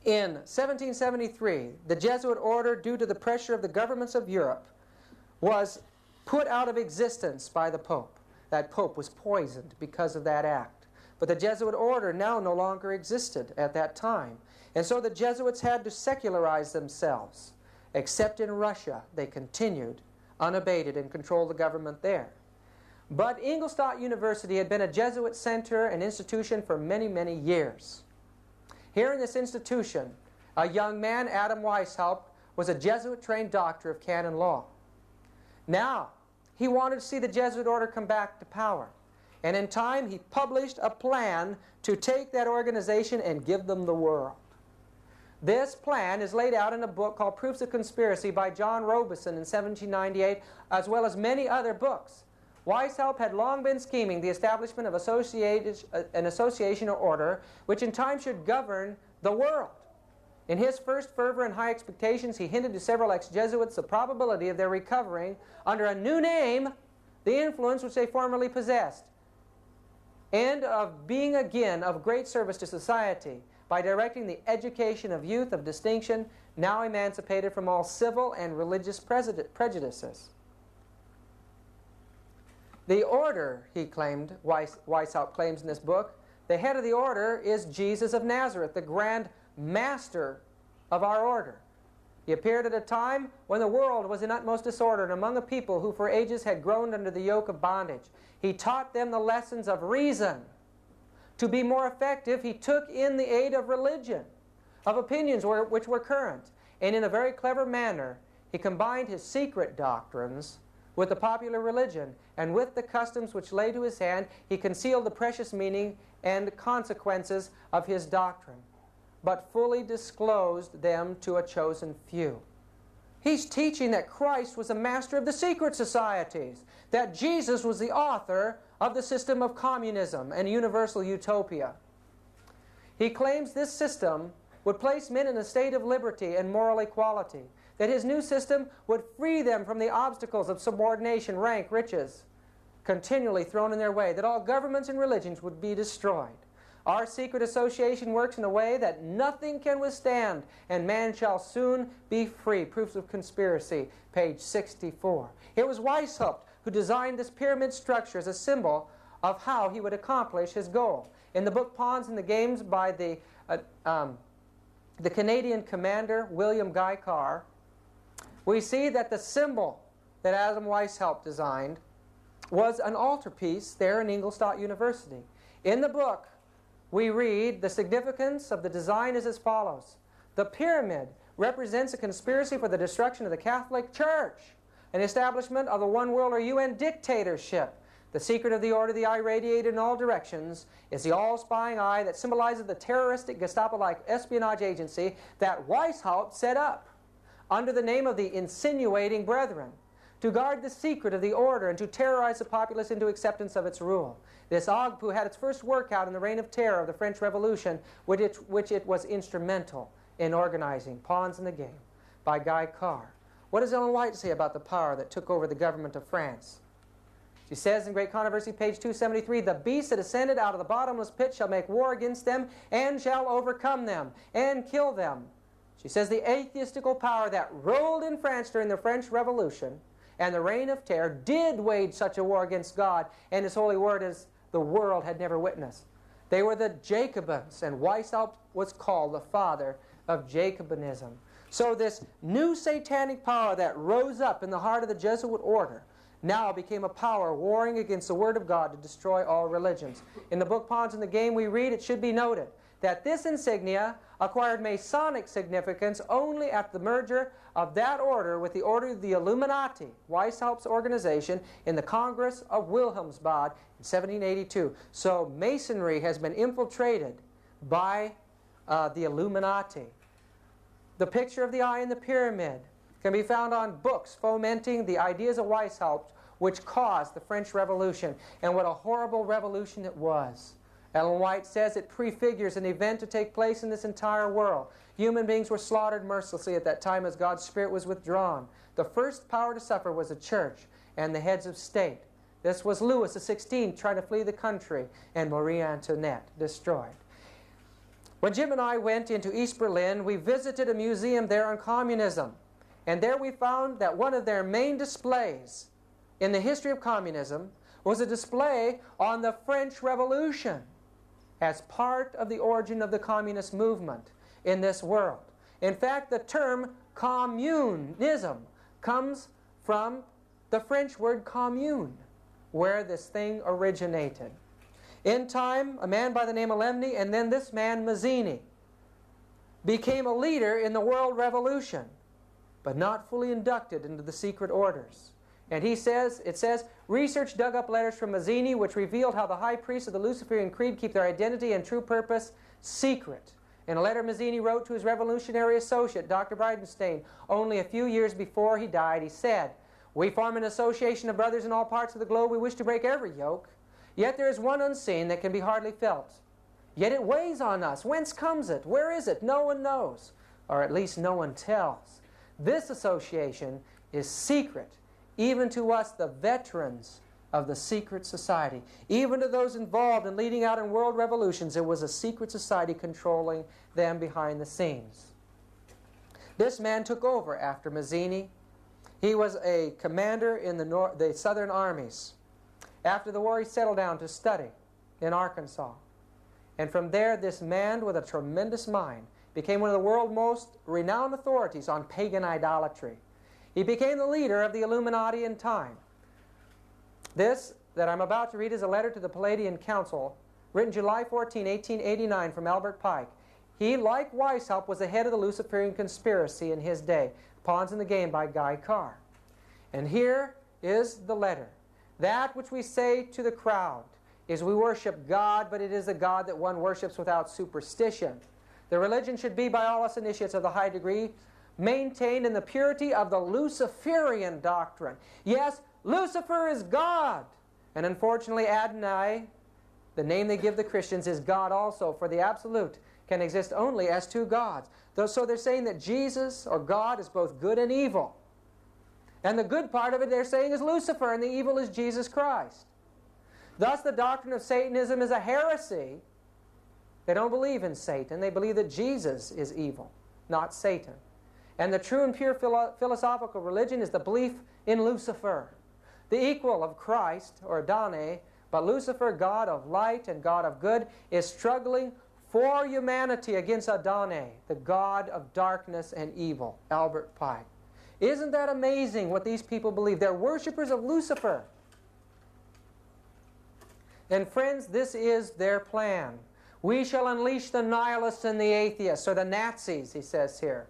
In 1773, the Jesuit order, due to the pressure of the governments of Europe, was put out of existence by the Pope. That Pope was poisoned because of that act. But the Jesuit order now no longer existed at that time. And so the Jesuits had to secularize themselves. Except in Russia, they continued unabated and controlled the government there. But Ingolstadt University had been a Jesuit center and institution for many, many years. Here in this institution, a young man, Adam Weishaupt, was a Jesuit-trained doctor of canon law. Now, he wanted to see the Jesuit order come back to power. And in time, he published a plan to take that organization and give them the world. This plan is laid out in a book called Proofs of Conspiracy by John Robeson in 1798, as well as many other books. Weishaupt had long been scheming the establishment of an association or order which in time should govern the world. In his first fervor and high expectations, he hinted to several ex-Jesuits the probability of their recovering, under a new name, the influence which they formerly possessed, and of being again of great service to society by directing the education of youth of distinction, now emancipated from all civil and religious prejudices. The order, he claimed, Weishaupt claims in this book, the head of the order is Jesus of Nazareth, the grand master of our order. He appeared at a time when the world was in utmost disorder and among a people who for ages had groaned under the yoke of bondage. He taught them the lessons of reason. To be more effective, he took in the aid of religion, of opinions which were current, and in a very clever manner, he combined his secret doctrines with the popular religion, and with the customs which lay to his hand, he concealed the precious meaning and consequences of his doctrine, but fully disclosed them to a chosen few. He's teaching that Christ was the master of the secret societies, that Jesus was the author of the system of communism and universal utopia. He claims this system would place men in a state of liberty and moral equality, that his new system would free them from the obstacles of subordination, rank, riches, continually thrown in their way, that all governments and religions would be destroyed. Our secret association works in a way that nothing can withstand, and man shall soon be free. Proofs of Conspiracy, page 64. It was Weishaupt who designed this pyramid structure as a symbol of how he would accomplish his goal. In the book Pawns and the Games by the Canadian commander William Guy Carr, we see that the symbol that Adam Weishaupt designed was an altarpiece there in Ingolstadt University. In the book, we read the significance of the design is as follows. The pyramid represents a conspiracy for the destruction of the Catholic Church, an establishment of the one world or UN dictatorship. The secret of the order, the eye radiated in all directions, is the all-spying eye that symbolizes the terroristic Gestapo-like espionage agency that Weishaupt set up under the name of the Insinuating Brethren, to guard the secret of the order and to terrorize the populace into acceptance of its rule. This Ogpu had its first workout in the Reign of Terror of the French Revolution, which it was instrumental in organizing. Pawns in the Game by Guy Carr. What does Ellen White say about the power that took over the government of France? She says in Great Controversy, page 273, the beast that ascended out of the bottomless pit shall make war against them and shall overcome them and kill them. She says the atheistical power that ruled in France during the French Revolution and the Reign of Terror did wage such a war against God and His holy word as the world had never witnessed. They were the Jacobins, and Weishaupt was called the father of Jacobinism. So this new satanic power that rose up in the heart of the Jesuit order now became a power warring against the Word of God to destroy all religions. In the book Pawns in the Game we read, it should be noted, that this insignia acquired Masonic significance only after the merger of that order with the Order of the Illuminati, Weishaupt's organization, in the Congress of Wilhelmsbad in 1782. So Masonry has been infiltrated by the Illuminati. The picture of the eye in the pyramid can be found on books fomenting the ideas of Weishaupt, which caused the French Revolution. And what a horrible revolution it was. Ellen White says it prefigures an event to take place in this entire world. Human beings were slaughtered mercilessly at that time as God's Spirit was withdrawn. The first power to suffer was the church and the heads of state. This was Louis XVI trying to flee the country, and Marie Antoinette destroyed. When Jim and I went into East Berlin, we visited a museum there on communism. And there we found that one of their main displays in the history of communism was a display on the French Revolution as part of the origin of the communist movement in this world. In fact, the term communism comes from the French word commune, where this thing originated. In time, a man by the name of Lemny, and then this man, Mazzini, became a leader in the World Revolution, but not fully inducted into the secret orders. And it says, research dug up letters from Mazzini which revealed how the high priests of the Luciferian Creed keep their identity and true purpose secret. In a letter Mazzini wrote to his revolutionary associate, Dr. Bridenstine, only a few years before he died, he said, "We form an association of brothers in all parts of the globe. We wish to break every yoke. Yet there is one unseen that can be hardly felt. Yet it weighs on us. Whence comes it? Where is it? No one knows, or at least no one tells. This association is secret, even to us, the veterans of the secret society. Even to those involved in leading out in world revolutions, it was a secret society controlling them behind the scenes." This man took over after Mazzini. He was a commander in the Southern armies. After the war, he settled down to study in Arkansas. And from there, this man with a tremendous mind became one of the world's most renowned authorities on pagan idolatry. He became the leader of the Illuminati in time. This that I'm about to read is a letter to the Palladian Council, written July 14, 1889, from Albert Pike. He, like Weishaupt, was the head of the Luciferian conspiracy in his day, Pawns in the Game by Guy Carr. And here is the letter. That which we say to the crowd is we worship God, but it is a God that one worships without superstition. The religion should be, by all us initiates of the high degree, maintained in the purity of the Luciferian doctrine. Yes, Lucifer is God. And unfortunately, Adonai, the name they give the Christians, is God also, for the absolute can exist only as two gods. So they're saying that Jesus, or God, is both good and evil. And the good part of it, they're saying, is Lucifer, and the evil is Jesus Christ. Thus, the doctrine of Satanism is a heresy. They don't believe in Satan. They believe that Jesus is evil, not Satan. And the true and pure philosophical religion is the belief in Lucifer, the equal of Christ, or Adonai, but Lucifer, God of light and God of good, is struggling for humanity against Adonai, the God of darkness and evil, Albert Pike. Isn't that amazing what these people believe? They're worshipers of Lucifer. And friends, this is their plan. We shall unleash the nihilists and the atheists, or the Nazis, he says here.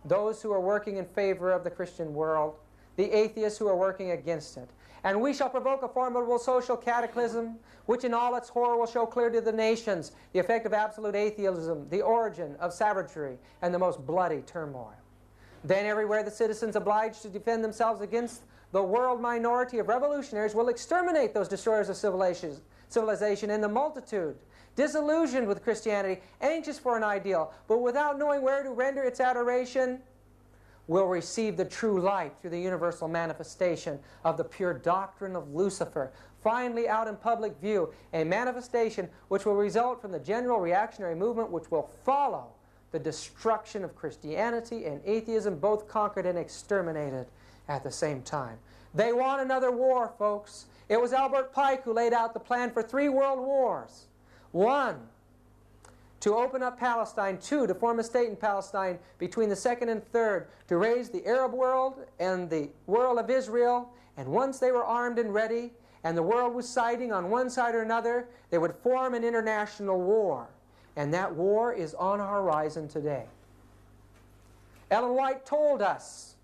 Those who are working in favor of the Christian world, the atheists who are working against it. And we shall provoke a formidable social cataclysm, which in all its horror will show clear to the nations the effect of absolute atheism, the origin of savagery, and the most bloody turmoil. Then everywhere the citizens obliged to defend themselves against the world minority of revolutionaries will exterminate those destroyers of civilization in the multitude, disillusioned with Christianity, anxious for an ideal, but without knowing where to render its adoration, will receive the true light through the universal manifestation of the pure doctrine of Lucifer, finally out in public view, a manifestation which will result from the general reactionary movement which will follow the destruction of Christianity and atheism, both conquered and exterminated at the same time. They want another war, folks. It was Albert Pike who laid out the plan for 3 world wars. 1, to open up Palestine. 2, to form a state in Palestine between the 2nd and 3rd, to raise the Arab world and the world of Israel. And once they were armed and ready, and the world was siding on one side or another, they would form an international war. And that war is on our horizon today. Ellen White told us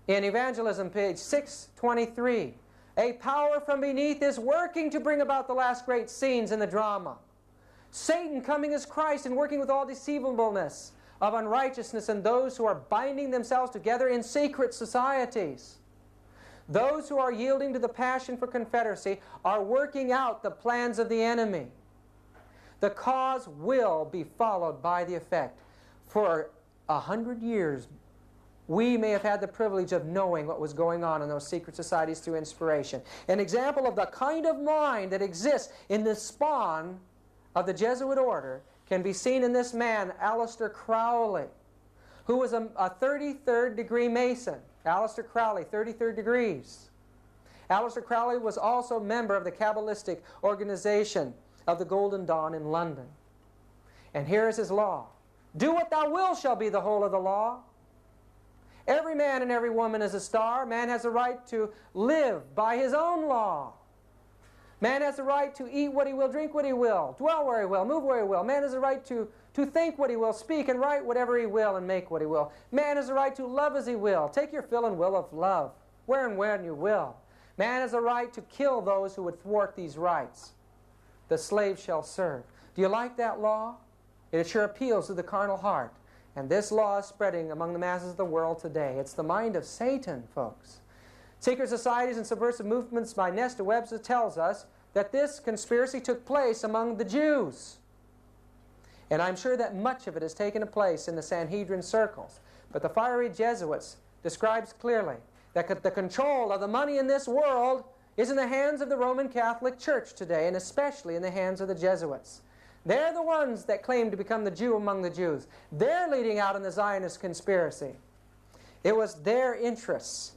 in Evangelism, page 623, a power from beneath is working to bring about the last great scenes in the drama. Satan coming as Christ and working with all deceivableness of unrighteousness in those who are binding themselves together in secret societies. Those who are yielding to the passion for confederacy are working out the plans of the enemy. The cause will be followed by the effect. For 100 years, we may have had the privilege of knowing what was going on in those secret societies through inspiration. An example of the kind of mind that exists in the spawn of the Jesuit order can be seen in this man, Aleister Crowley, who was a 33rd degree Mason. Aleister Crowley, 33rd degrees. Aleister Crowley was also a member of the Kabbalistic organization of the Golden Dawn in London. And here is his law. Do what thou wilt shall be the whole of the law. Every man and every woman is a star. Man has a right to live by his own law. Man has the right to eat what he will, drink what he will, dwell where he will, move where he will. Man has the right to think what he will, speak and write whatever he will, and make what he will. Man has the right to love as he will. Take your fill and will of love, where and when you will. Man has the right to kill those who would thwart these rights. The slave shall serve. Do you like that law? It sure appeals to the carnal heart. And this law is spreading among the masses of the world today. It's the mind of Satan, folks. Secret societies and subversive movements by Nesta Webster tells us that this conspiracy took place among the Jews. And I'm sure that much of it has taken place in the Sanhedrin circles. But the fiery Jesuits describes clearly that the control of the money in this world is in the hands of the Roman Catholic Church today, and especially in the hands of the Jesuits. They're the ones that claim to become the Jew among the Jews. They're leading out in the Zionist conspiracy. It was their interests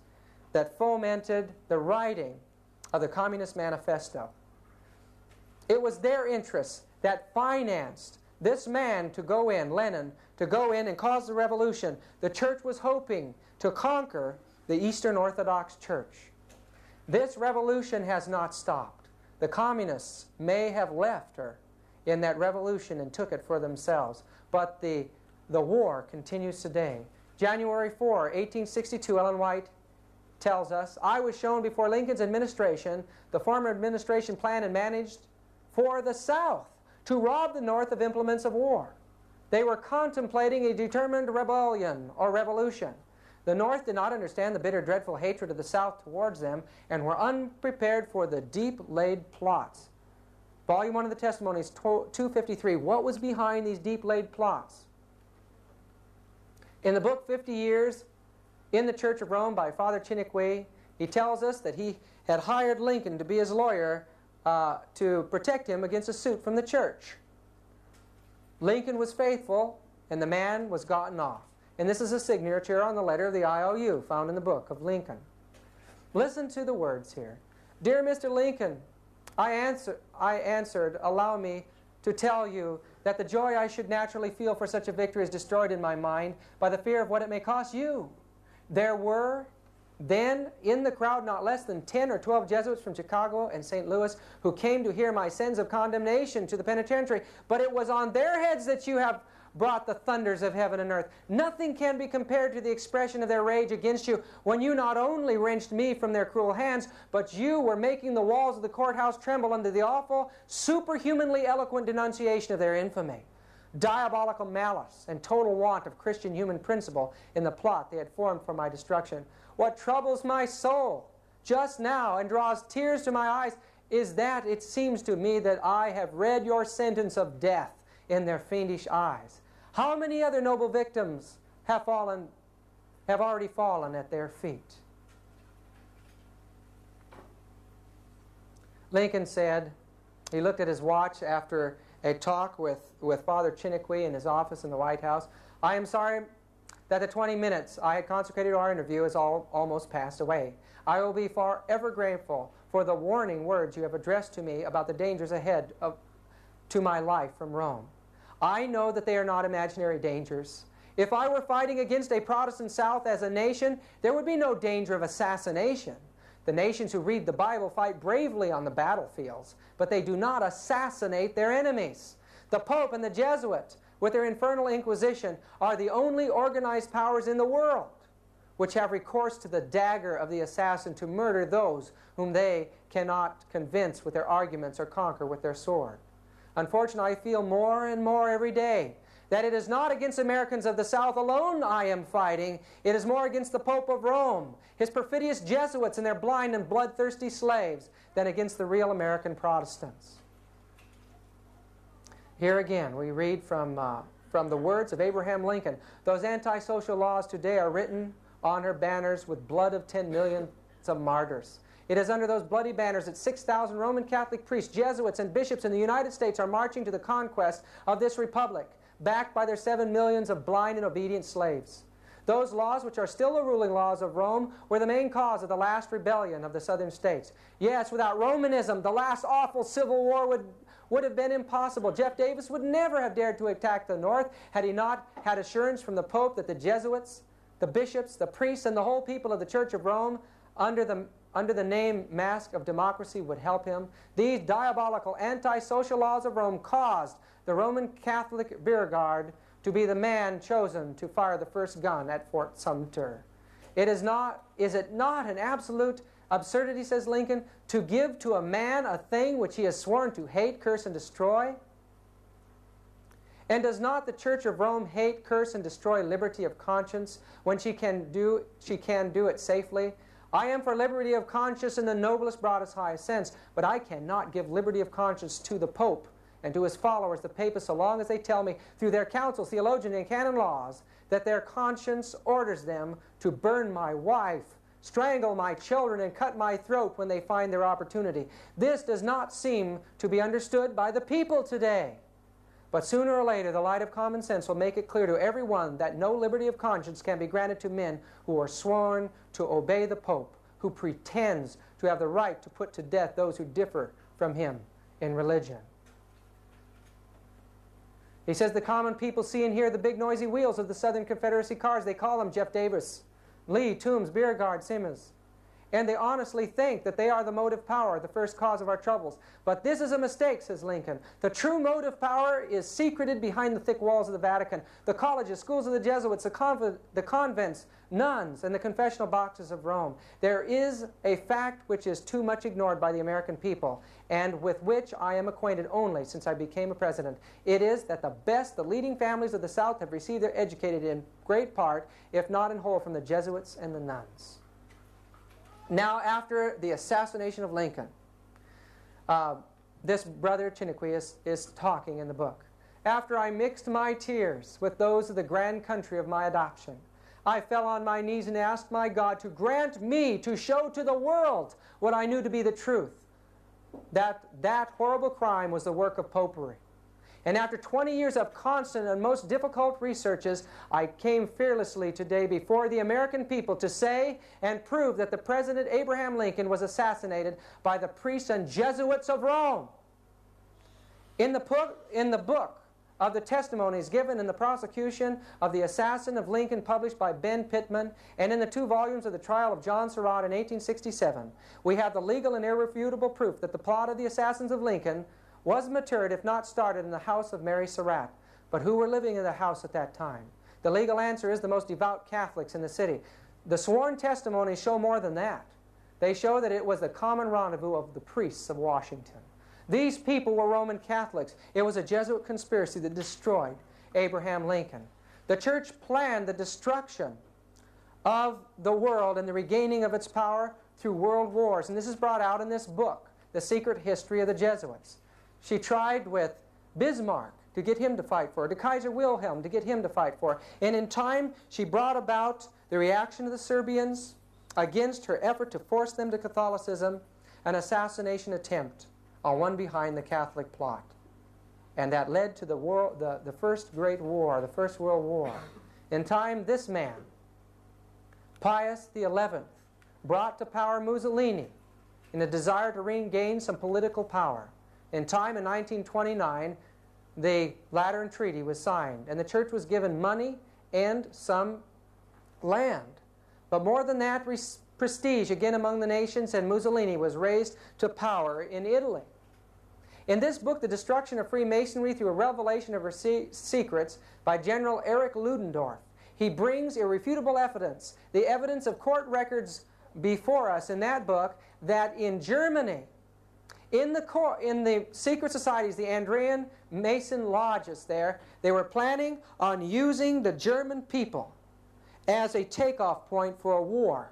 that fomented the writing of the Communist Manifesto. It was their interests that financed this man to go in, Lenin, to go in and cause the revolution. The church was hoping to conquer the Eastern Orthodox Church. This revolution has not stopped. The communists may have left her in that revolution and took it for themselves. But the war continues today. January 4, 1862, Ellen White tells us, I was shown before Lincoln's administration the former administration planned and managed for the South to rob the North of implements of war. They were contemplating a determined rebellion or revolution. The North did not understand the bitter, dreadful hatred of the South towards them and were unprepared for the deep-laid plots. Volume 1 of the Testimonies, 253. What was behind these deep-laid plots? In the book 50 Years in the Church of Rome by Father Chiniquy, he tells us that he had hired Lincoln to be his lawyer to protect him against a suit from the church. Lincoln was faithful, and the man was gotten off. And this is a signature on the letter of the IOU found in the book of Lincoln. Listen to the words here. Dear Mr. Lincoln, I answered, allow me to tell you that the joy I should naturally feel for such a victory is destroyed in my mind by the fear of what it may cost you. There were then in the crowd not less than 10 or 12 Jesuits from Chicago and St. Louis who came to hear my sentence of condemnation to the penitentiary, but it was on their heads that you have brought the thunders of heaven and earth. Nothing can be compared to the expression of their rage against you when you not only wrenched me from their cruel hands, but you were making the walls of the courthouse tremble under the awful, superhumanly eloquent denunciation of their infamy. Diabolical malice and total want of Christian human principle in the plot they had formed for my destruction. What troubles my soul just now and draws tears to my eyes is that it seems to me that I have read your sentence of death in their fiendish eyes. How many other noble victims have already fallen at their feet? Lincoln said, he looked at his watch after a talk with Father Chiniquy in his office in the White House. I am sorry that the 20 minutes I had consecrated to our interview has almost passed away. I will be forever grateful for the warning words you have addressed to me about the dangers ahead to my life from Rome. I know that they are not imaginary dangers. If I were fighting against a Protestant South as a nation, there would be no danger of assassination. The nations who read the Bible fight bravely on the battlefields, but they do not assassinate their enemies. The Pope and the Jesuits, with their infernal Inquisition, are the only organized powers in the world which have recourse to the dagger of the assassin to murder those whom they cannot convince with their arguments or conquer with their sword. Unfortunately, I feel more and more every day that it is not against Americans of the South alone I am fighting. It is more against the Pope of Rome, his perfidious Jesuits and their blind and bloodthirsty slaves, than against the real American Protestants. Here again, we read from the words of Abraham Lincoln. Those antisocial laws today are written on her banners with blood of 10 millions of martyrs. It is under those bloody banners that 6,000 Roman Catholic priests, Jesuits, and bishops in the United States are marching to the conquest of this republic, backed by their 7 millions of blind and obedient slaves. Those laws, which are still the ruling laws of Rome, were the main cause of the last rebellion of the southern states. Yes, without Romanism, the last awful civil war would have been impossible. Jeff Davis would never have dared to attack the North had he not had assurance from the Pope that the Jesuits, the bishops, the priests, and the whole people of the Church of Rome, under the name mask of democracy, would help him. These diabolical anti-social laws of Rome caused the Roman Catholic rear guard to be the man chosen to fire the first gun at Fort Sumter. Is it not an absolute absurdity, says Lincoln, to give to a man a thing which he has sworn to hate, curse, and destroy? And does not the Church of Rome hate, curse, and destroy liberty of conscience when she can do it safely? I am for liberty of conscience in the noblest, broadest, highest sense, but I cannot give liberty of conscience to the Pope and to his followers, the papists, so long as they tell me through their councils, theologian, and canon laws that their conscience orders them to burn my wife, strangle my children, and cut my throat when they find their opportunity. This does not seem to be understood by the people today. But sooner or later, the light of common sense will make it clear to everyone that no liberty of conscience can be granted to men who are sworn to obey the Pope, who pretends to have the right to put to death those who differ from him in religion. He says the common people see and hear the big noisy wheels of the Southern Confederacy cars. They call them Jeff Davis, Lee, Toombs, Beauregard, Simmons. And they honestly think that they are the motive power, the first cause of our troubles. But this is a mistake, says Lincoln. The true motive power is secreted behind the thick walls of the Vatican, the colleges, schools of the Jesuits, the convents, nuns, and the confessional boxes of Rome. There is a fact which is too much ignored by the American people, and with which I am acquainted only since I became a president. It is that the leading families of the South have received their educated in great part, if not in whole, from the Jesuits and the nuns. Now, after the assassination of Lincoln, this brother Chiniquy is talking in the book. After I mixed my tears with those of the grand country of my adoption, I fell on my knees and asked my God to grant me to show to the world what I knew to be the truth, that horrible crime was the work of popery. And after 20 years of constant and most difficult researches, I came fearlessly today before the American people to say and prove that the President Abraham Lincoln was assassinated by the priests and Jesuits of Rome. In the book of the testimonies given in the prosecution of the assassin of Lincoln, published by Ben Pittman, and in the 2 volumes of the trial of John Surratt in 1867, we have the legal and irrefutable proof that the plot of the assassins of Lincoln was matured, if not started, in the house of Mary Surratt. But who were living in the house at that time? The legal answer is the most devout Catholics in the city. The sworn testimonies show more than that. They show that it was the common rendezvous of the priests of Washington. These people were Roman Catholics. It was a Jesuit conspiracy that destroyed Abraham Lincoln. The church planned the destruction of the world and the regaining of its power through world wars. And this is brought out in this book, The Secret History of the Jesuits. She tried with Bismarck to get him to fight for her, to Kaiser Wilhelm to get him to fight for her. And in time, she brought about the reaction of the Serbians against her effort to force them to Catholicism, an assassination attempt on one behind the Catholic plot. And that led to the first great war, the First World War. In time, this man, Pius XI, brought to power Mussolini in a desire to regain some political power. In time, in 1929, the Lateran Treaty was signed, and the church was given money and some land. But more than that, prestige again among the nations, and Mussolini was raised to power in Italy. In this book, The Destruction of Freemasonry Through a Revelation of Her Secrets, by General Erich Ludendorff, he brings irrefutable evidence, the evidence of court records before us in that book, that in Germany, in the secret societies, the Andrean Mason lodges there, they were planning on using the German people as a takeoff point for a war.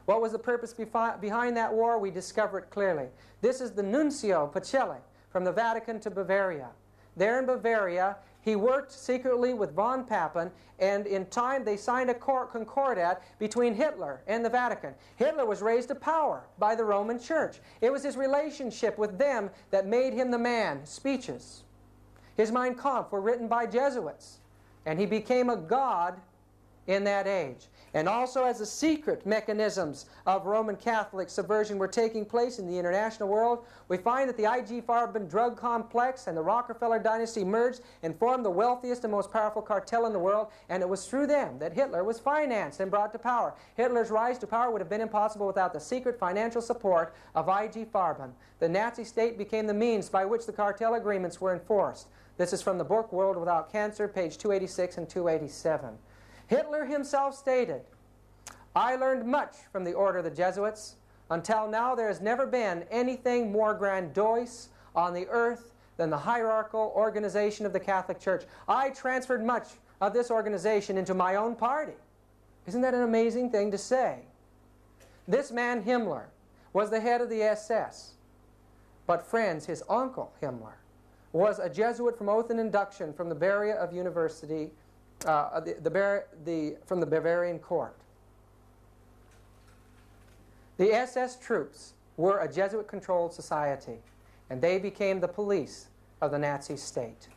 What was the purpose behind that war? We discover it clearly. This is the Nuncio Pacelli from the Vatican to Bavaria. There in Bavaria, he worked secretly with von Papen, and in time they signed a concordat between Hitler and the Vatican. Hitler was raised to power by the Roman Church. It was his relationship with them that made him the man. Speeches. His Mein Kampf were written by Jesuits, and he became a god in that age. And also, as the secret mechanisms of Roman Catholic subversion were taking place in the international world, we find that the I.G. Farben drug complex and the Rockefeller dynasty merged and formed the wealthiest and most powerful cartel in the world, and it was through them that Hitler was financed and brought to power. Hitler's rise to power would have been impossible without the secret financial support of I.G. Farben. The Nazi state became the means by which the cartel agreements were enforced. This is from the book World Without Cancer, page 286 and 287. Hitler himself stated, "I learned much from the order of the Jesuits. Until now there has never been anything more grandiose on the earth than the hierarchical organization of the Catholic Church. I transferred much of this organization into my own party." Isn't that an amazing thing to say? This man Himmler was the head of the SS. But friends, his uncle Himmler was a Jesuit from oath and induction from the Bavaria of University, from the Bavarian court. The SS troops were a Jesuit-controlled society, and they became the police of the Nazi state.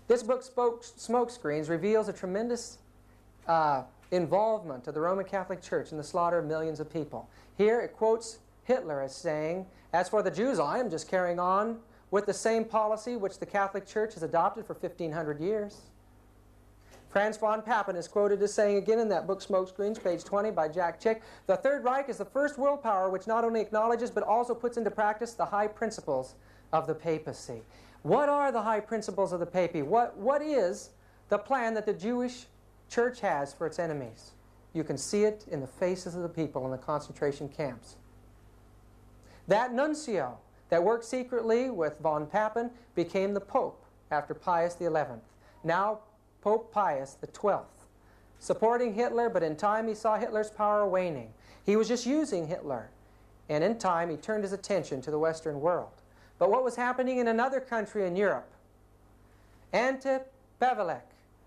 This book, Smokescreens, reveals a tremendous involvement of the Roman Catholic Church in the slaughter of millions of people. Here it quotes Hitler as saying, "As for the Jews, I am just carrying on with the same policy which the Catholic Church has adopted for 1,500 years. Franz von Papen is quoted as saying again in that book, Smokescreens, page 20, by Jack Chick, "The Third Reich is the first world power which not only acknowledges but also puts into practice the high principles of the papacy." What are the high principles of the papacy? What is the plan that the Jewish Church has for its enemies? You can see it in the faces of the people in the concentration camps. That nuncio that worked secretly with von Papen became the Pope after Pius XI. Now Pope Pius XII, supporting Hitler, but in time he saw Hitler's power waning. He was just using Hitler, and in time he turned his attention to the Western world. But what was happening in another country in Europe? Ante Pavelek,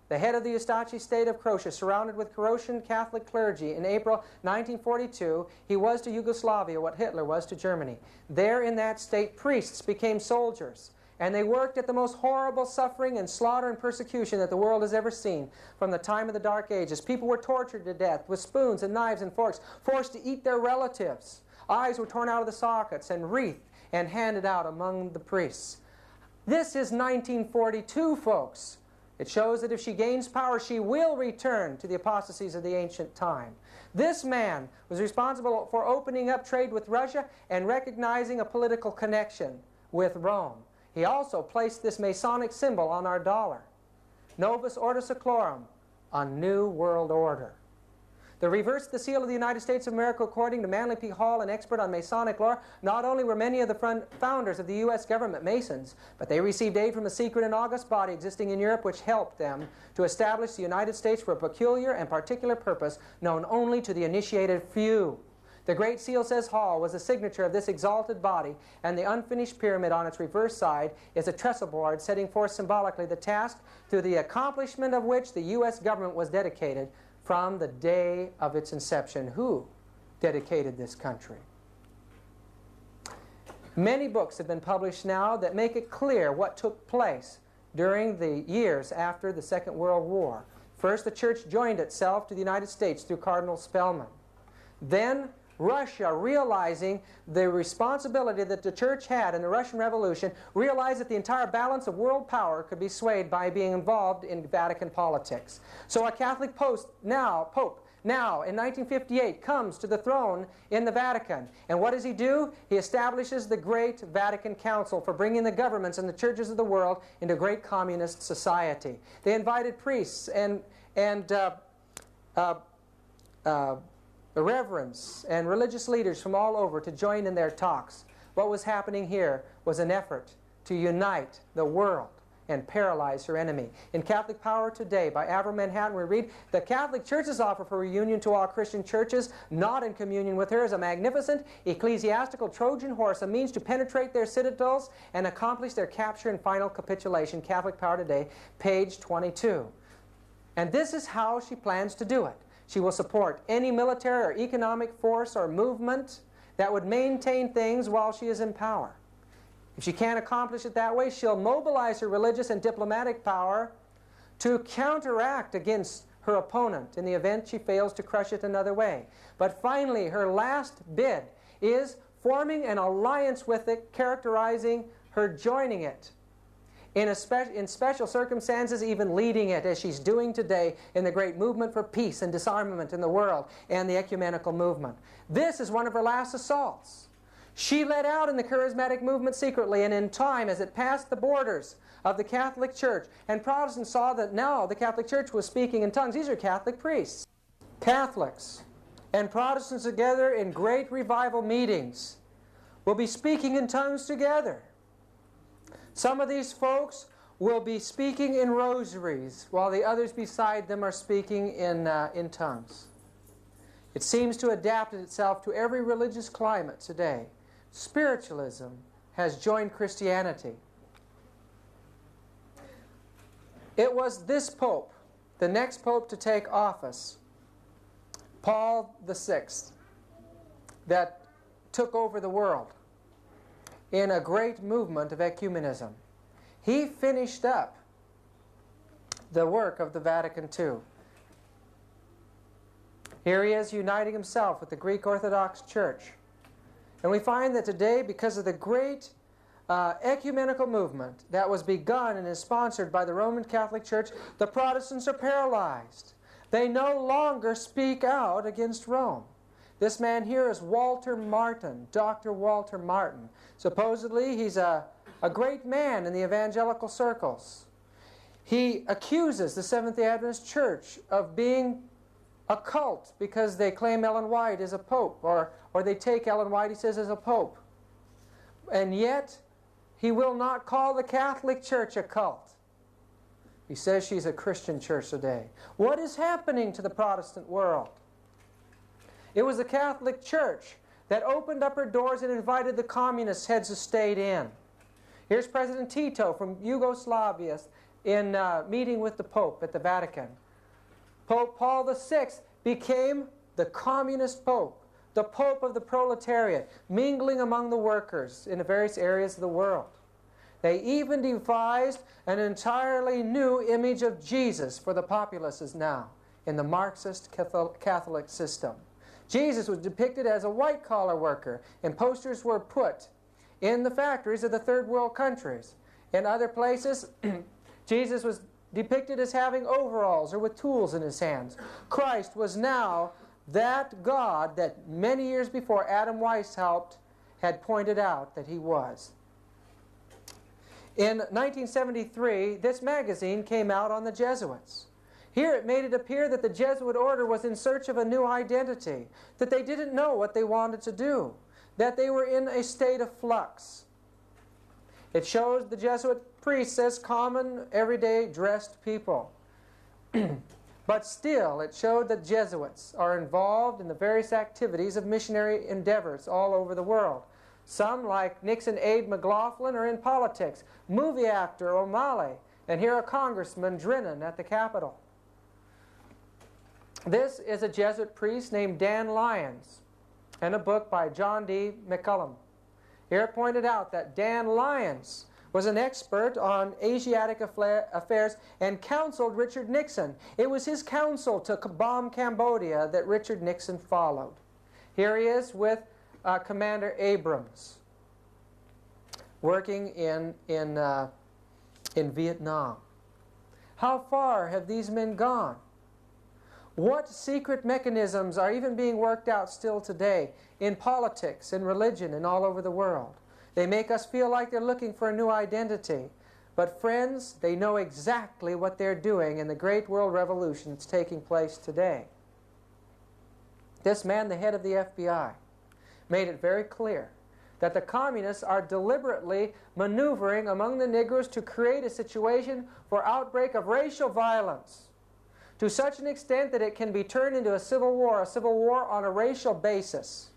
the head of the Ustachi state of Croatia, surrounded with Croatian Catholic clergy, in April 1942, he was to Yugoslavia what Hitler was to Germany. There in that state, priests became soldiers, and they worked at the most horrible suffering and slaughter and persecution that the world has ever seen from the time of the Dark Ages. People were tortured to death with spoons and knives and forks, forced to eat their relatives. Eyes were torn out of the sockets and wreathed and handed out among the priests. This is 1942, folks. It shows that if she gains power, she will return to the apostasies of the ancient time. This man was responsible for opening up trade with Russia and recognizing a political connection with Rome. He also placed this Masonic symbol on our dollar. Novus Ordo Seclorum, a new world order. The reverse the seal of the United States of America, according to Manly P. Hall, an expert on Masonic lore. Not only were many of the founders of the U.S. government Masons, but they received aid from a secret and august body existing in Europe which helped them to establish the United States for a peculiar and particular purpose known only to the initiated few. The Great Seal, says Hall, was the signature of this exalted body, and the unfinished pyramid on its reverse side is a trestle board setting forth symbolically the task through the accomplishment of which the U.S. government was dedicated from the day of its inception. Who dedicated this country? Many books have been published now that make it clear what took place during the years after the Second World War. First, the Church joined itself to the United States through Cardinal Spellman. Then, Russia, realizing the responsibility that the church had in the Russian Revolution, realized that the entire balance of world power could be swayed by being involved in Vatican politics. So a Catholic Pope now, in 1958, comes to the throne in the Vatican. And what does he do? He establishes the Great Vatican Council for bringing the governments and the churches of the world into a great communist society. They invited priests and reverends and religious leaders from all over to join in their talks. What was happening here was an effort to unite the world and paralyze her enemy. In Catholic Power Today by Avril Manhattan, we read, "The Catholic Church's offer for reunion to all Christian churches not in communion with her is a magnificent ecclesiastical Trojan horse, a means to penetrate their citadels and accomplish their capture and final capitulation." Catholic Power Today, page 22. And this is how she plans to do it. She will support any military or economic force or movement that would maintain things while she is in power. If she can't accomplish it that way, she'll mobilize her religious and diplomatic power to counteract against her opponent in the event she fails to crush it another way. But finally, her last bid is forming an alliance with it, characterizing her joining it. In special circumstances, even leading it, as she's doing today in the great movement for peace and disarmament in the world and the ecumenical movement. This is one of her last assaults. She led out in the charismatic movement secretly, and in time, as it passed the borders of the Catholic Church, and Protestants saw that now the Catholic Church was speaking in tongues. These are Catholic priests. Catholics and Protestants together in great revival meetings will be speaking in tongues together. Some of these folks will be speaking in rosaries, while the others beside them are speaking in tongues. It seems to adapt itself to every religious climate today. Spiritualism has joined Christianity. It was this Pope, the next Pope to take office, Paul VI, that took over the world in a great movement of ecumenism. He finished up the work of the Vatican II. Here he is uniting himself with the Greek Orthodox Church. And we find that today, because of the great ecumenical movement that was begun and is sponsored by the Roman Catholic Church, the Protestants are paralyzed. They no longer speak out against Rome. This man here is Walter Martin, Dr. Walter Martin. Supposedly, he's a great man in the evangelical circles. He accuses the Seventh-day Adventist Church of being a cult because they claim Ellen White is a pope, or they take Ellen White, he says, as a pope. And yet, he will not call the Catholic Church a cult. He says she's a Christian church today. What is happening to the Protestant world? It was the Catholic Church that opened up her doors and invited the communist heads of state in. Here's President Tito from Yugoslavia in meeting with the Pope at the Vatican. Pope Paul VI became the communist Pope, the Pope of the proletariat, mingling among the workers in the various areas of the world. They even devised an entirely new image of Jesus for the populaces now in the Marxist Catholic system. Jesus was depicted as a white-collar worker, and posters were put in the factories of the third world countries. In other places, Jesus was depicted as having overalls or with tools in his hands. Christ was now that God that many years before Adam Weishaupt had pointed out that he was. In 1973, this magazine came out on the Jesuits. Here it made it appear that the Jesuit order was in search of a new identity, that they didn't know what they wanted to do, that they were in a state of flux. It shows the Jesuit priests as common, everyday dressed people. But still, it showed that Jesuits are involved in the various activities of missionary endeavors all over the world. Some, like Nixon aide McLaughlin, are in politics. Movie actor O'Malley, and here a Congressman Drennan at the Capitol. This is a Jesuit priest named Dan Lyons, and a book by John D. McCullum. Here it pointed out that Dan Lyons was an expert on Asiatic affairs and counseled Richard Nixon. It was his counsel to bomb Cambodia that Richard Nixon followed. Here he is with Commander Abrams, working in Vietnam. How far have these men gone? What secret mechanisms are even being worked out still today in politics, in religion, and all over the world? They make us feel like they're looking for a new identity. But friends, they know exactly what they're doing in the great world revolution that's taking place today. This man, the head of the FBI, made it very clear that the communists are deliberately maneuvering among the Negroes to create a situation for outbreak of racial violence to such an extent that it can be turned into a civil war on a racial basis.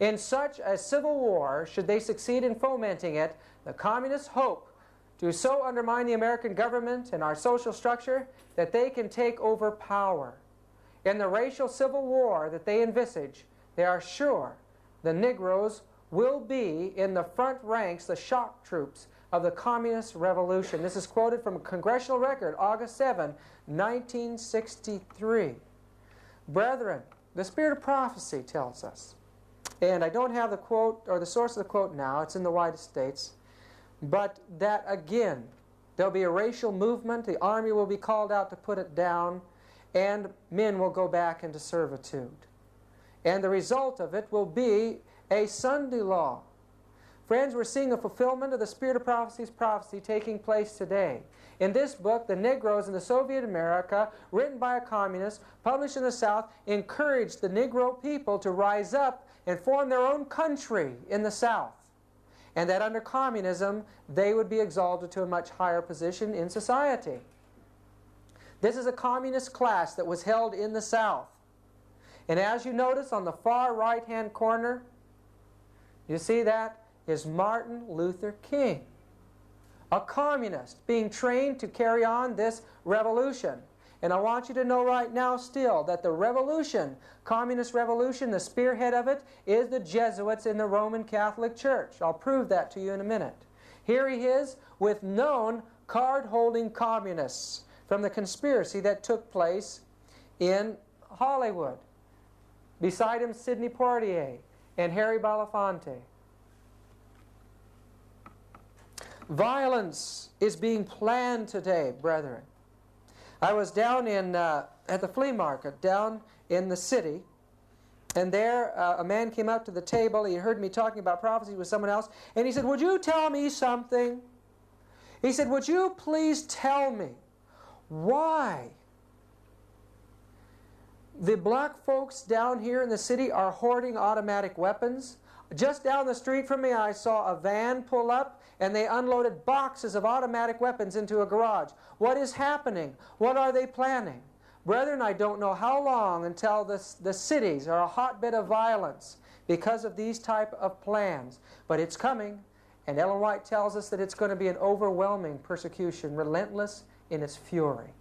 In such a civil war, should they succeed in fomenting it, the communists hope to so undermine the American government and our social structure that they can take over power. In the racial civil war that they envisage, they are sure the Negroes will be in the front ranks, the shock troops of the communist revolution. This is quoted from a congressional record, August 7, 1963. Brethren, the spirit of prophecy tells us, and I don't have the quote or the source of the quote now, it's in the White States, but that again, there'll be a racial movement, the army will be called out to put it down, and men will go back into servitude. And the result of it will be a Sunday law. Friends, we're seeing a fulfillment of the spirit of prophecy's prophecy taking place today. In this book, The Negroes in the Soviet America, written by a communist, published in the South, encouraged the Negro people to rise up and form their own country in the South. And that under communism, they would be exalted to a much higher position in society. This is a communist class that was held in the South. And as you notice on the far right-hand corner, you see that is Martin Luther King, a communist being trained to carry on this revolution. And I want you to know right now still that the revolution, communist revolution, the spearhead of it is the Jesuits in the Roman Catholic Church. I'll prove that to you in a minute. Here he is with known card-holding communists from the conspiracy that took place in Hollywood. Beside him, Sidney Poitier and Harry Belafonte. Violence is being planned today, brethren. I was down at the flea market down in the city, and there a man came up to the table. He heard me talking about prophecy with someone else, and he said, "Would you tell me something?" He said, "Would you please tell me why the black folks down here in the city are hoarding automatic weapons? Just down the street from me, I saw a van pull up, and they unloaded boxes of automatic weapons into a garage. What is happening? What are they planning?" Brethren, I don't know how long until the cities are a hotbed of violence because of these type of plans. But it's coming, and Ellen White tells us that it's going to be an overwhelming persecution, relentless in its fury.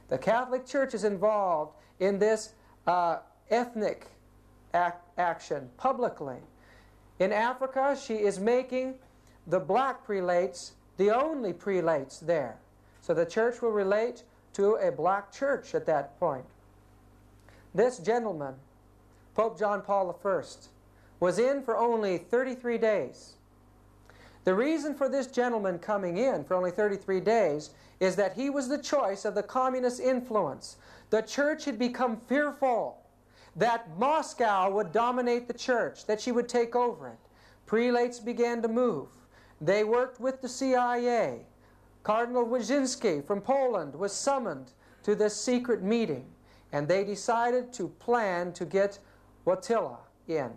The Catholic Church is involved in this ethnic action publicly. In Africa, she is making the black prelates the only prelates there. So the church will relate to a black church at that point. This gentleman, Pope John Paul I, was in for only 33 days. The reason for this gentleman coming in for only 33 days is that he was the choice of the communist influence. The church had become fearful that Moscow would dominate the church, that she would take over it. Prelates began to move. They worked with the CIA. Cardinal Wyszynski from Poland was summoned to this secret meeting, and they decided to plan to get Wojtyla in.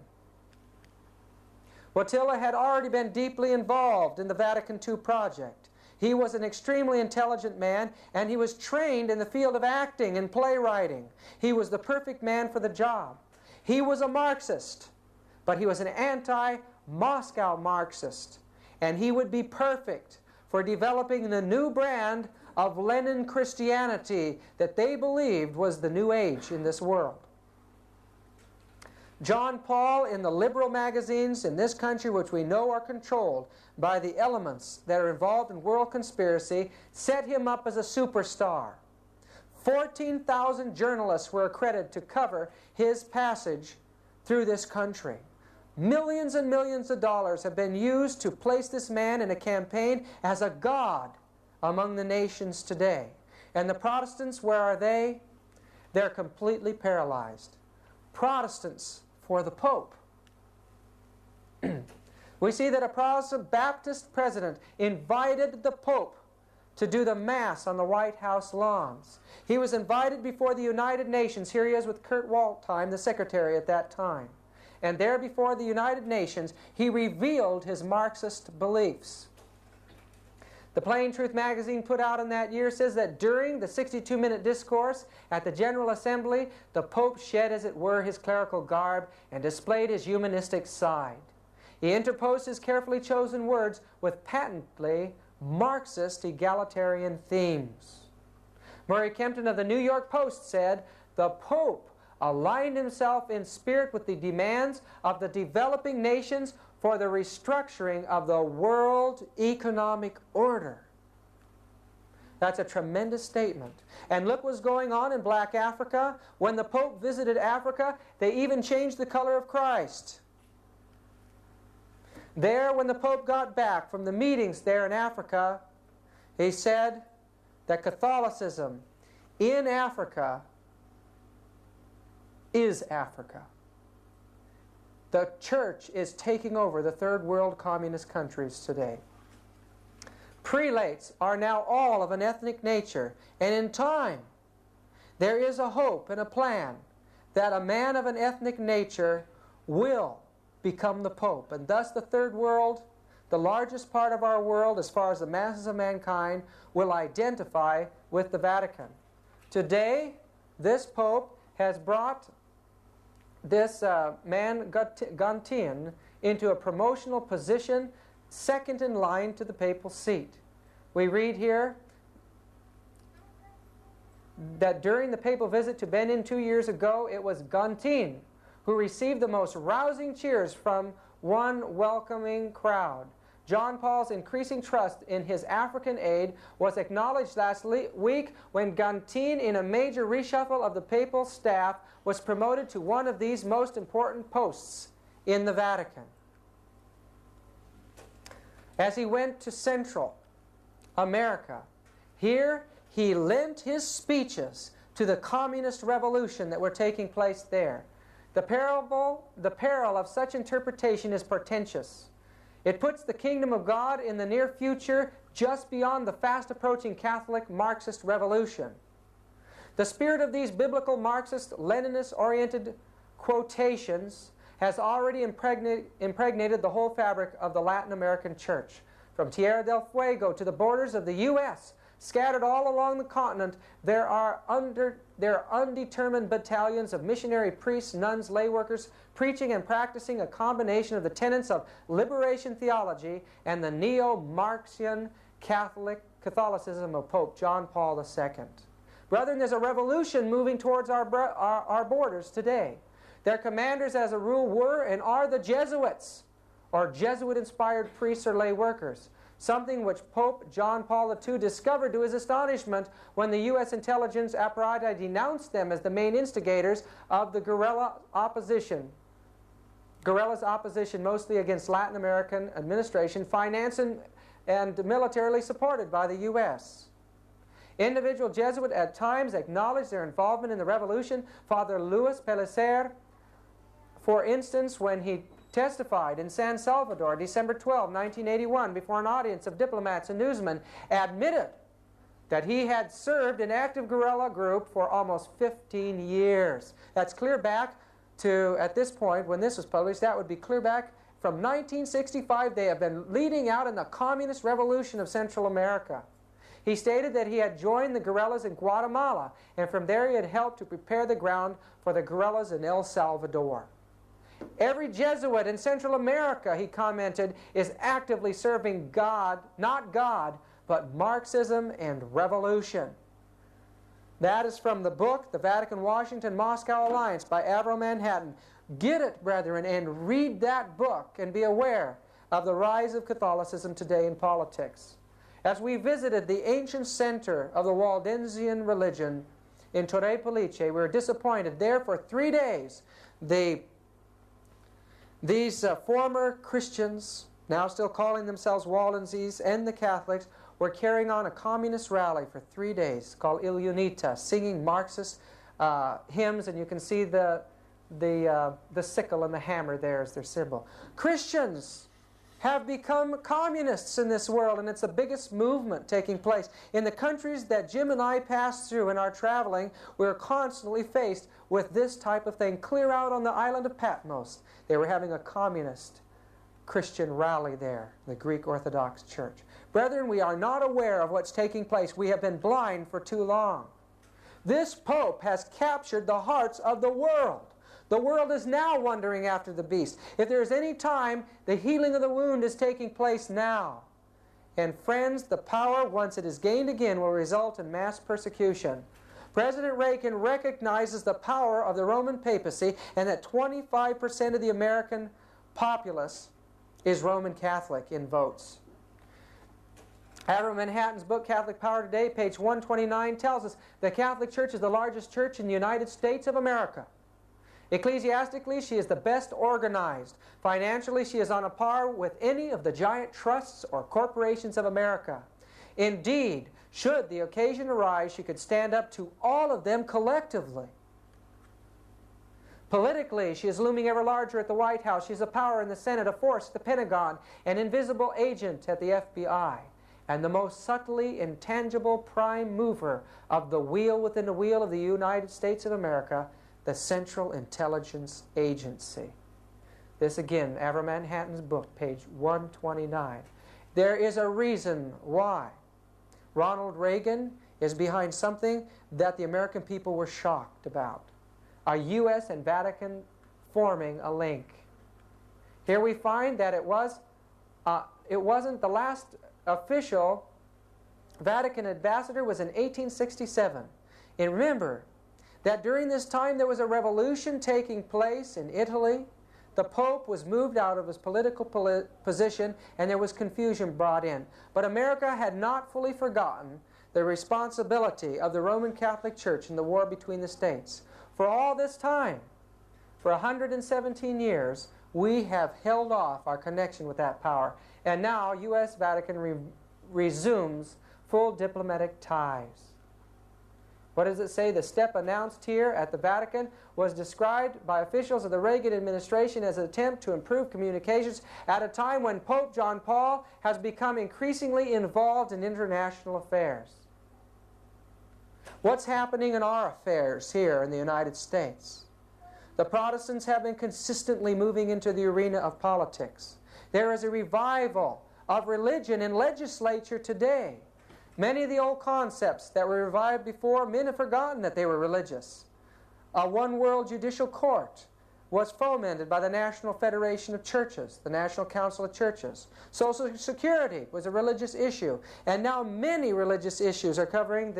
Wojtyla had already been deeply involved in the Vatican II project. He was an extremely intelligent man, and he was trained in the field of acting and playwriting. He was the perfect man for the job. He was a Marxist, but he was an anti-Moscow Marxist, and he would be perfect for developing the new brand of Lenin Christianity that they believed was the new age in this world. John Paul, in the liberal magazines in this country, which we know are controlled by the elements that are involved in world conspiracy, set him up as a superstar. 14,000 journalists were accredited to cover his passage through this country. Millions and millions of dollars have been used to place this man in a campaign as a god among the nations today. And the Protestants, where are they? They're completely paralyzed. Protestants for the Pope. We see that a Protestant Baptist president invited the Pope to do the Mass on the White House lawns. He was invited before the United Nations. Here he is with Kurt Waldheim, the secretary at that time. And there before the United Nations, he revealed his Marxist beliefs. The Plain Truth magazine put out in that year says that during the 62-minute discourse at the General Assembly, the Pope shed, as it were, his clerical garb and displayed his humanistic side. He interposed his carefully chosen words with patently Marxist egalitarian themes. Murray Kempton of the New York Post said, "The Pope aligned himself in spirit with the demands of the developing nations for the restructuring of the world economic order." That's a tremendous statement. And look what's going on in black Africa. When the Pope visited Africa, they even changed the color of Christ. There, when the Pope got back from the meetings there in Africa, he said that Catholicism in Africa is Africa. The church is taking over the third world communist countries today. Prelates are now all of an ethnic nature, and in time there is a hope and a plan that a man of an ethnic nature will become the Pope, and thus the third world, the largest part of our world as far as the masses of mankind, will identify with the Vatican. Today, this Pope has brought this man Guntin into a promotional position second in line to the papal seat. We read here that during the papal visit to Benin 2 years ago, it was Guntin who received the most rousing cheers from one welcoming crowd. John Paul's increasing trust in his African aid was acknowledged last week when Guntin, in a major reshuffle of the papal staff, was promoted to one of these most important posts in the Vatican. As he went to Central America, here he lent his speeches to the communist revolution that were taking place there. The peril of such interpretation is portentous. It puts the kingdom of God in the near future just beyond the fast-approaching Catholic Marxist revolution. The spirit of these biblical Marxist, Leninist-oriented quotations has already impregnated the whole fabric of the Latin American church. From Tierra del Fuego to the borders of the U.S., scattered all along the continent, there are undetermined battalions of missionary priests, nuns, lay workers, preaching and practicing a combination of the tenets of liberation theology and the neo-Marxian Catholicism of Pope John Paul II. Brethren, there's a revolution moving towards our borders today. Their commanders, as a rule, were and are the Jesuits, or Jesuit-inspired priests or lay workers, something which Pope John Paul II discovered to his astonishment when the U.S. intelligence apparatus denounced them as the main instigators of the guerrilla's opposition mostly against Latin American administration, financed and militarily supported by the U.S. Individual Jesuits at times acknowledged their involvement in the revolution. Father Luis Pellicer, for instance, when he testified in San Salvador, December 12, 1981, before an audience of diplomats and newsmen, admitted that he had served an active guerrilla group for almost 15 years. That's clear back to, at this point, when this was published, that would be clear back from 1965. They have been leading out in the communist revolution of Central America. He stated that he had joined the guerrillas in Guatemala, and from there he had helped to prepare the ground for the guerrillas in El Salvador. Every Jesuit in Central America, he commented, is actively serving God, not God, but Marxism and revolution. That is from the book, The Vatican-Washington-Moscow Alliance by Avro Manhattan. Get it, brethren, and read that book and be aware of the rise of Catholicism today in politics. As we visited the ancient center of the Waldensian religion in Torre Pellice, we were disappointed. There for 3 days, the These former Christians, now still calling themselves Waldenses, and the Catholics, were carrying on a communist rally for 3 days called Il Unita, singing Marxist hymns, and you can see the sickle and the hammer there as their symbol. Christians have become communists in this world, and it's the biggest movement taking place. In the countries that Jim and I pass through in our traveling, we're constantly faced with this type of thing. Clear out on the island of Patmos, they were having a communist Christian rally there, the Greek Orthodox Church. Brethren, we are not aware of what's taking place. We have been blind for too long. This Pope has captured the hearts of the world. The world is now wandering after the beast. If there is any time, the healing of the wound is taking place now. And friends, the power, once it is gained again, will result in mass persecution. President Reagan recognizes the power of the Roman papacy, and that 25% of the American populace is Roman Catholic in votes. Avram Manhattan's book, Catholic Power Today, page 129, tells us the Catholic Church is the largest church in the United States of America. Ecclesiastically, she is the best organized. Financially, she is on a par with any of the giant trusts or corporations of America. Indeed, should the occasion arise, she could stand up to all of them collectively. Politically, she is looming ever larger at the White House. She is a power in the Senate, a force at the Pentagon, an invisible agent at the FBI, and the most subtly intangible prime mover of the wheel within the wheel of the United States of America, the Central Intelligence Agency. This again, Avram Manhattan's book, page 129. There is a reason why Ronald Reagan is behind something that the American people were shocked about. A U.S. and Vatican forming a link. Here we find that it wasn't the last official Vatican ambassador was in 1867. And remember that during this time there was a revolution taking place in Italy. The Pope was moved out of his political position, and there was confusion brought in. But America had not fully forgotten the responsibility of the Roman Catholic Church in the war between the states. For all this time, for 117 years, we have held off our connection with that power. And now U.S. Vatican resumes full diplomatic ties. What does it say? The step announced here at the Vatican was described by officials of the Reagan administration as an attempt to improve communications at a time when Pope John Paul has become increasingly involved in international affairs. What's happening in our affairs here in the United States? The Protestants have been consistently moving into the arena of politics. There is a revival of religion in legislature today. Many of the old concepts that were revived before, men have forgotten that they were religious. A one-world judicial court was fomented by the National Federation of Churches, the National Council of Churches. Social Security was a religious issue, and now many religious issues are covering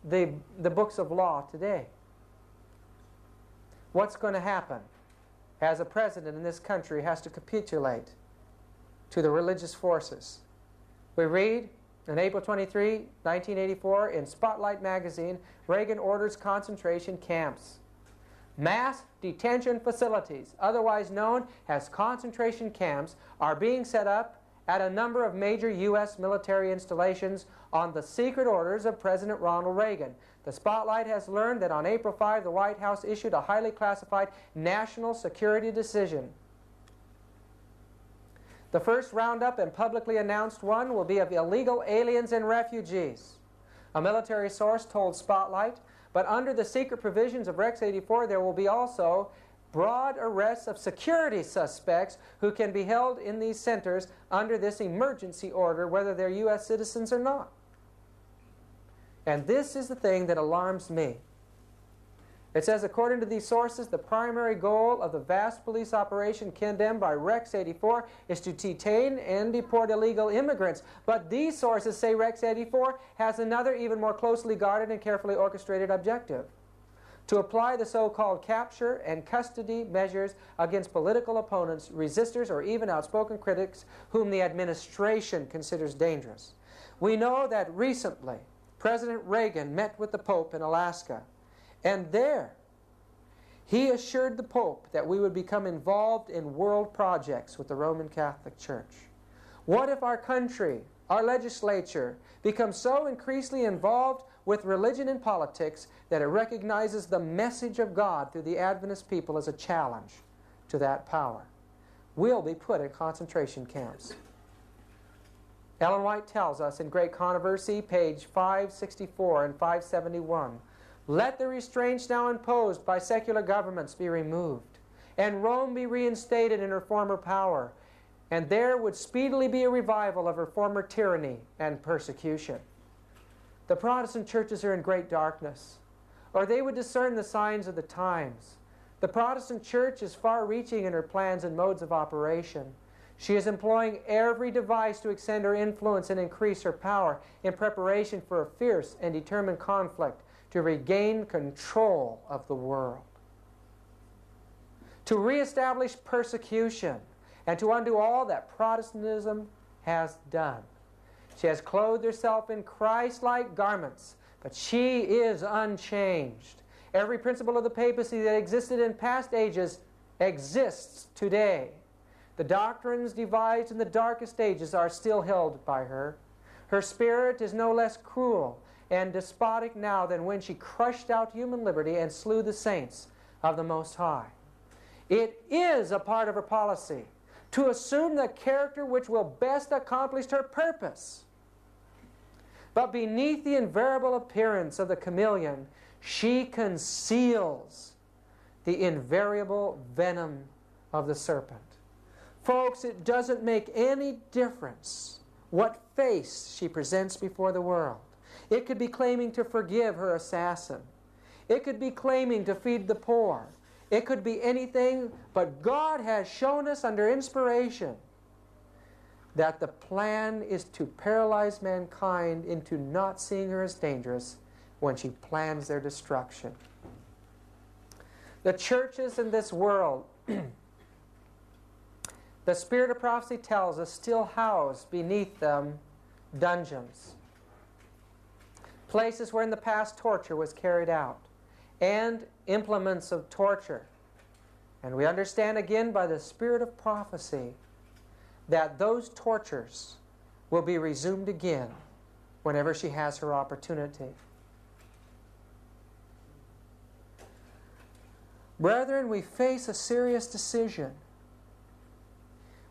the books of law today. What's going to happen as a president in this country has to capitulate to the religious forces? We read on April 23, 1984, in Spotlight magazine, Reagan orders concentration camps. Mass detention facilities, otherwise known as concentration camps, are being set up at a number of major U.S. military installations on the secret orders of President Ronald Reagan. The Spotlight has learned that on April 5, the White House issued a highly classified national security decision. The first roundup and publicly announced one will be of illegal aliens and refugees. A military source told Spotlight, but under the secret provisions of Rex 84, there will be also broad arrests of security suspects who can be held in these centers under this emergency order, whether they're U.S. citizens or not. And this is the thing that alarms me. It says, according to these sources, the primary goal of the vast police operation condemned by Rex 84 is to detain and deport illegal immigrants. But these sources say Rex 84 has another, even more closely guarded and carefully orchestrated objective: to apply the so-called capture and custody measures against political opponents, resistors, or even outspoken critics whom the administration considers dangerous. We know that recently President Reagan met with the Pope in Alaska, and there He assured the Pope that we would become involved in world projects with the Roman Catholic Church. What if our country, our legislature, becomes so increasingly involved with religion and politics that it recognizes the message of God through the Adventist people as a challenge to that power? We'll be put in concentration camps. Ellen White tells us in Great Controversy, page 564 and 571, "Let the restraints now imposed by secular governments be removed, and Rome be reinstated in her former power, and there would speedily be a revival of her former tyranny and persecution." The Protestant churches are in great darkness, or they would discern the signs of the times. The Protestant church is far-reaching in her plans and modes of operation. She is employing every device to extend her influence and increase her power in preparation for a fierce and determined conflict to regain control of the world, to reestablish persecution, and to undo all that Protestantism has done. She has clothed herself in Christ-like garments, but she is unchanged. Every principle of the papacy that existed in past ages exists today. The doctrines devised in the darkest ages are still held by her. Her spirit is no less cruel and despotic now than when she crushed out human liberty and slew the saints of the Most High. It is a part of her policy to assume the character which will best accomplish her purpose. But beneath the invariable appearance of the chameleon, she conceals the invariable venom of the serpent. Folks, it doesn't make any difference what face she presents before the world. It could be claiming to forgive her assassin. It could be claiming to feed the poor. It could be anything, but God has shown us under inspiration that the plan is to paralyze mankind into not seeing her as dangerous when she plans their destruction. The churches in this world, the spirit of prophecy tells us, still house beneath them dungeons, places where in the past torture was carried out, and implements of torture. And we understand again by the spirit of prophecy that those tortures will be resumed again whenever she has her opportunity. Brethren, we face a serious decision.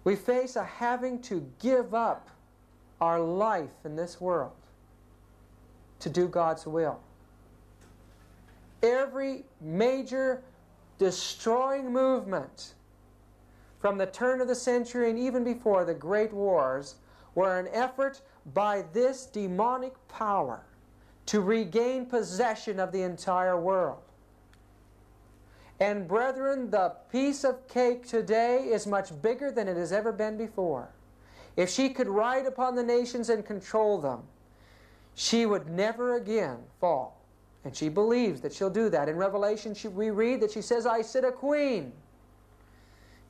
We face a having to give up our life in this world to do God's will. Every major destroying movement from the turn of the century and even before the great wars were an effort by this demonic power to regain possession of the entire world. And brethren, the piece of cake today is much bigger than it has ever been before. If she could ride upon the nations and control them, she would never again fall. And she believes that she'll do that. In Revelation we read that she says, "I sit a queen."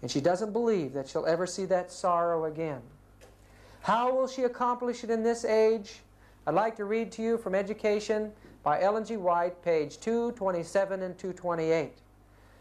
And she doesn't believe that she'll ever see that sorrow again. How will she accomplish it in this age? I'd like to read to you from Education by Ellen G. White, page 227 and 228.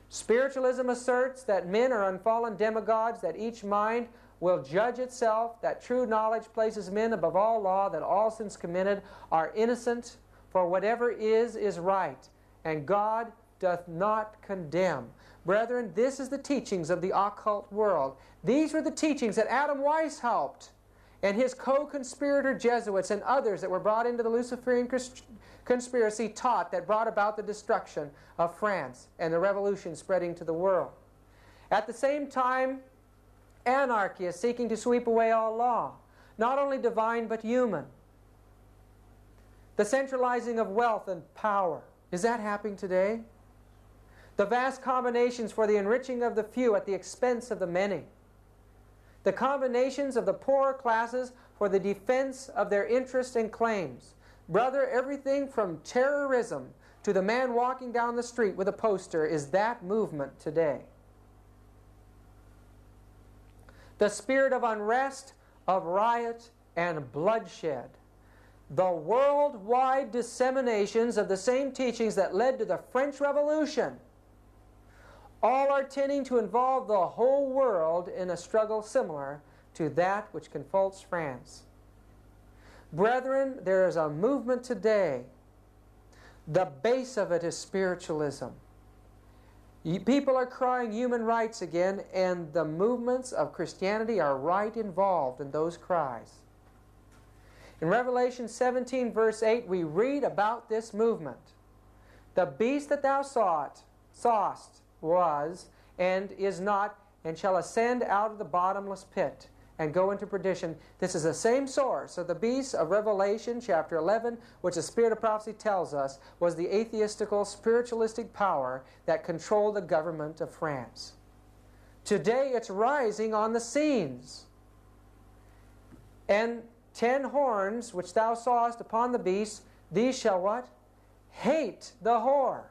Spiritualism asserts that men are unfallen demigods, that each mind will judge itself, that true knowledge places men above all law, that all sins committed are innocent, for whatever is right, and God doth not condemn. Brethren, this is the teachings of the occult world. These were the teachings that Adam Weishaupt and his co-conspirator Jesuits and others that were brought into the Luciferian conspiracy taught, that brought about the destruction of France and the revolution spreading to the world. At the same time, anarchy is seeking to sweep away all law, not only divine but human. The centralizing of wealth and power, is that happening today? The vast combinations for the enriching of the few at the expense of the many. The combinations of the poorer classes for the defense of their interests and claims. Brother, everything from terrorism to the man walking down the street with a poster is that movement today. The spirit of unrest, of riot, and bloodshed. The worldwide disseminations of the same teachings that led to the French Revolution All are tending to involve the whole world in a struggle similar to that which confronts France. Brethren, there is a movement today. The base of it is spiritualism. People are crying human rights again, and the movements of Christianity are right involved in those cries. In Revelation 17, verse 8, we read about this movement. The beast that thou sawest was, and is not, and shall ascend out of the bottomless pit, and go into perdition. This is the same source of the beast of Revelation chapter 11, which the Spirit of Prophecy tells us was the atheistical, spiritualistic power that controlled the government of France. Today it's rising on the scenes. And 10 horns which thou sawest upon the beast, these shall what? Hate the whore,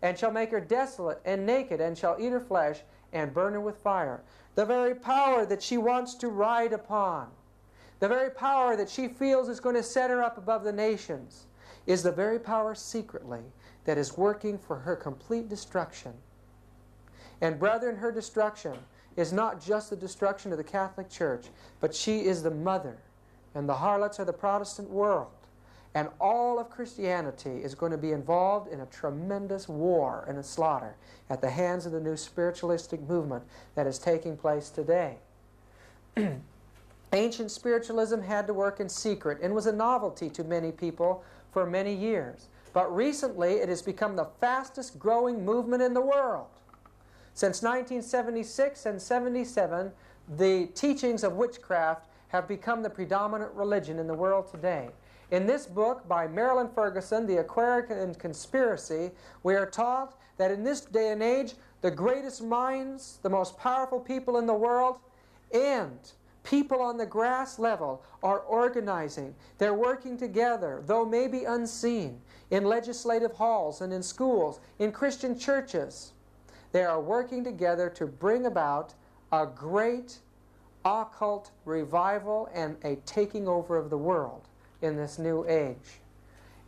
and shall make her desolate and naked, and shall eat her flesh, and burn her with fire. The very power that she wants to ride upon, the very power that she feels is going to set her up above the nations, is the very power secretly that is working for her complete destruction. And brethren, her destruction is not just the destruction of the Catholic Church, but she is the mother, and the harlots are the Protestant world. And all of Christianity is going to be involved in a tremendous war and a slaughter at the hands of the new spiritualistic movement that is taking place today. Ancient spiritualism had to work in secret and was a novelty to many people for many years. But recently it has become the fastest growing movement in the world. Since 1976 and 77, the teachings of witchcraft have become the predominant religion in the world today. In this book by Marilyn Ferguson, The Aquarian Conspiracy, we are taught that in this day and age, the greatest minds, the most powerful people in the world, and people on the grass level are organizing. They're working together, though maybe unseen, in legislative halls and in schools, in Christian churches. They are working together to bring about a great occult revival and a taking over of the world in this new age.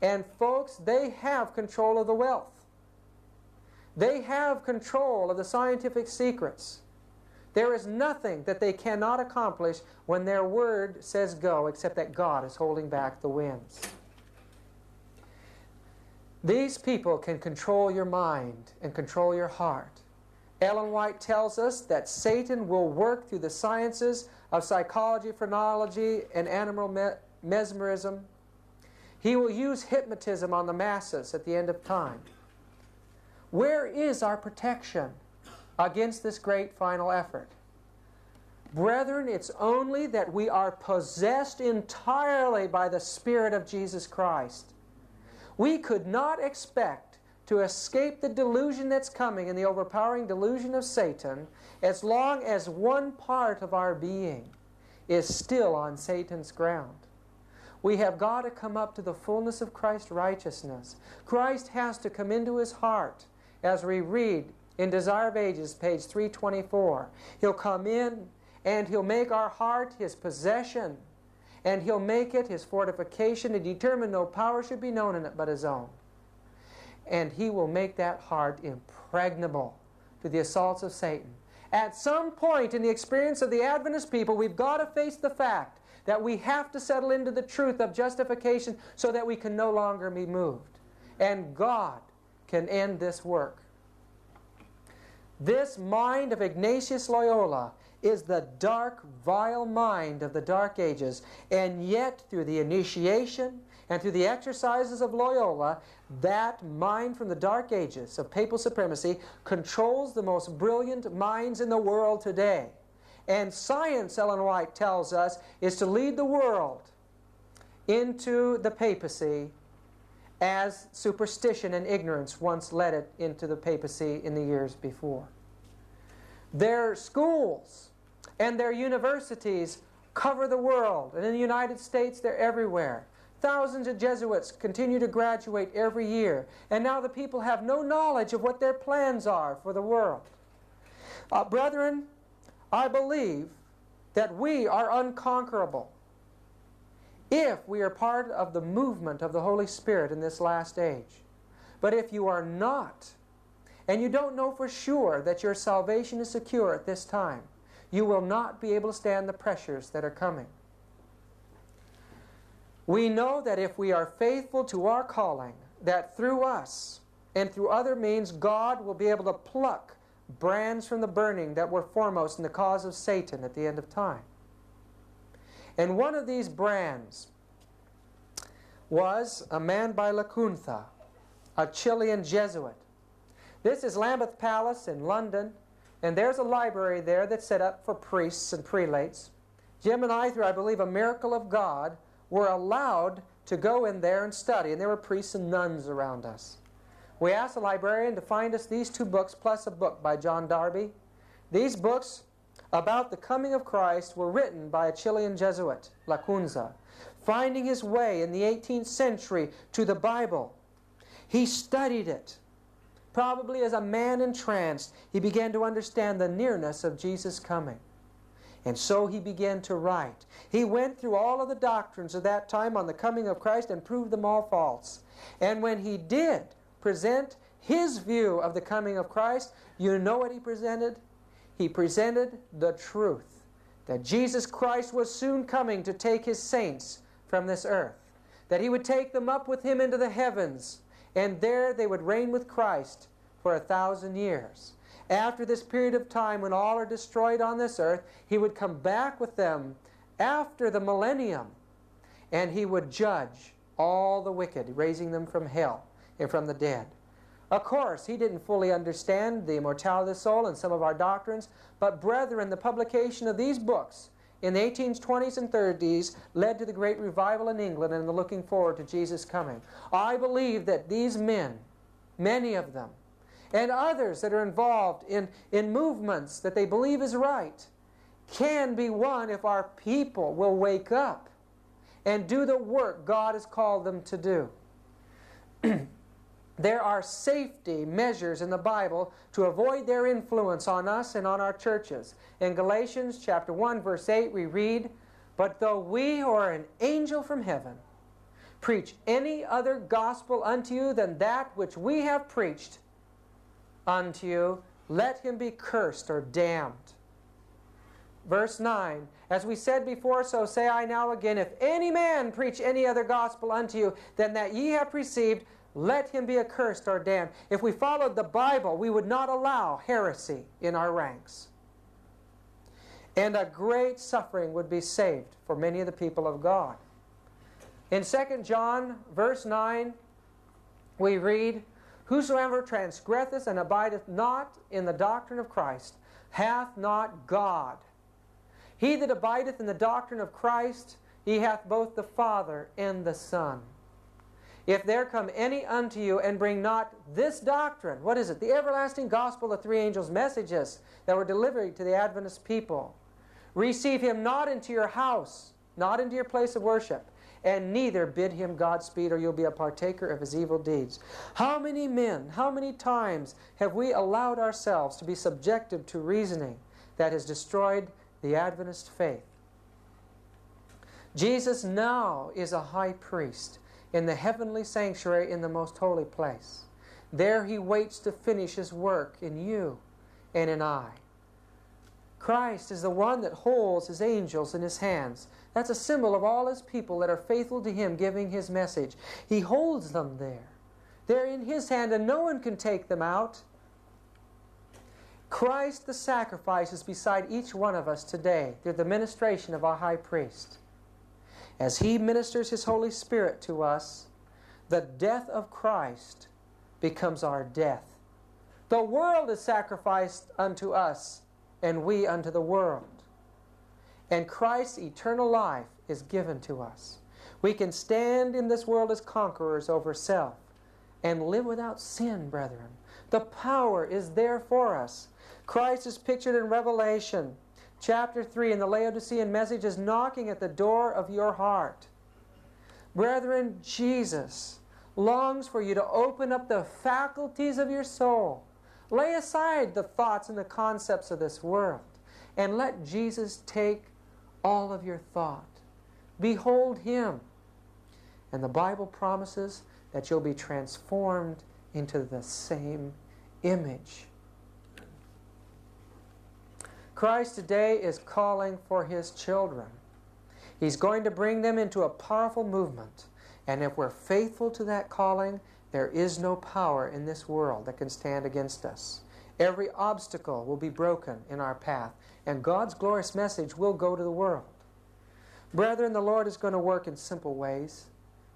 And folks, they have control of the wealth. They have control of the scientific secrets. There is nothing that they cannot accomplish when their word says go, except that God is holding back the winds. These people can control your mind and control your heart. Ellen White tells us that Satan will work through the sciences of psychology, phrenology, and animal mesmerism. He will use hypnotism on the masses at the end of time. Where is our protection against this great final effort? Brethren, it's only that we are possessed entirely by the Spirit of Jesus Christ. We could not expect to escape the delusion that's coming and the overpowering delusion of Satan as long as one part of our being is still on Satan's ground. We have got to come up to the fullness of Christ's righteousness. Christ has to come into his heart, as we read in Desire of Ages, page 324. He'll come in and he'll make our heart his possession, and he'll make it his fortification and determine no power should be known in it but his own. And he will make that heart impregnable to the assaults of Satan. At some point in the experience of the Adventist people, we've got to face the fact that we have to settle into the truth of justification so that we can no longer be moved. And God can end this work. This mind of Ignatius Loyola is the dark, vile mind of the Dark Ages. And yet, through the initiation and through the exercises of Loyola, that mind from the Dark Ages of papal supremacy controls the most brilliant minds in the world today. And science, Ellen White tells us, is to lead the world into the papacy as superstition and ignorance once led it into the papacy in the years before. Their schools and their universities cover the world, and in the United States they're everywhere. Thousands of Jesuits continue to graduate every year, and now the people have no knowledge of what their plans are for the world. Brethren, I believe that we are unconquerable if we are part of the movement of the Holy Spirit in this last age. But if you are not, and you don't know for sure that your salvation is secure at this time, you will not be able to stand the pressures that are coming. We know that if we are faithful to our calling, that through us and through other means, God will be able to pluck brands from the burning that were foremost in the cause of Satan at the end of time. And one of these brands was a man by Lacunza, a Chilean Jesuit. This is Lambeth Palace in London, and there's a library there that's set up for priests and prelates. Jim and I, through I believe a miracle of God, were allowed to go in there and study, and there were priests and nuns around us. We asked the librarian to find us these 2 books plus a book by John Darby. These books about the coming of Christ were written by a Chilean Jesuit, Lacunza, finding his way in the 18th century to the Bible. He studied it. Probably as a man entranced, he began to understand the nearness of Jesus' coming. And so he began to write. He went through all of the doctrines of that time on the coming of Christ and proved them all false. And when he did present his view of the coming of Christ, you know what he presented? He presented the truth, that Jesus Christ was soon coming to take his saints from this earth, that he would take them up with him into the heavens, and there they would reign with Christ for 1,000 years. After this period of time when all are destroyed on this earth, he would come back with them after the millennium, and he would judge all the wicked, raising them from hell and from the dead. Of course, he didn't fully understand the immortality of the soul and some of our doctrines, but brethren, the publication of these books in the 1820s and 30s led to the great revival in England and the looking forward to Jesus' coming. I believe that these men, many of them, and others that are involved in movements that they believe is right, can be won if our people will wake up and do the work God has called them to do. There are safety measures in the Bible to avoid their influence on us and on our churches. In Galatians chapter 1, verse 8, we read, "But though we or an angel from heaven preach any other gospel unto you than that which we have preached unto you, let him be cursed or damned." Verse 9, "As we said before, so say I now again, if any man preach any other gospel unto you than that ye have received, let him be accursed or damned." If we followed the Bible, we would not allow heresy in our ranks. And a great suffering would be saved for many of the people of God. In 2 John, verse 9, we read, "Whosoever transgresseth and abideth not in the doctrine of Christ hath not God. He that abideth in the doctrine of Christ, he hath both the Father and the Son. If there come any unto you and bring not this doctrine," what is it? The everlasting gospel, the 3 angels' messages that were delivered to the Adventist people. "Receive him not into your house," not into your place of worship, "and neither bid him Godspeed, or you'll be a partaker of his evil deeds." How many men, how many times have we allowed ourselves to be subjected to reasoning that has destroyed the Adventist faith? Jesus now is a high priest in the heavenly sanctuary in the most holy place. There he waits to finish his work in you and in I. Christ is the one that holds his angels in his hands. That's a symbol of all his people that are faithful to him, giving his message. He holds them there. They're in his hand and no one can take them out. Christ the sacrifice is beside each one of us today through the ministration of our high priest. As he ministers his Holy Spirit to us, the death of Christ becomes our death. The world is sacrificed unto us, and we unto the world. And Christ's eternal life is given to us. We can stand in this world as conquerors over self and live without sin, brethren. The power is there for us. Christ is pictured in Revelation chapter 3 in the Laodicean message is knocking at the door of your heart. Brethren, Jesus longs for you to open up the faculties of your soul. Lay aside the thoughts and the concepts of this world and let Jesus take all of your thought. Behold him. And the Bible promises that you'll be transformed into the same image. Christ today is calling for His children. He's going to bring them into a powerful movement. And if we're faithful to that calling, there is no power in this world that can stand against us. Every obstacle will be broken in our path, and God's glorious message will go to the world. Brethren, the Lord is going to work in simple ways.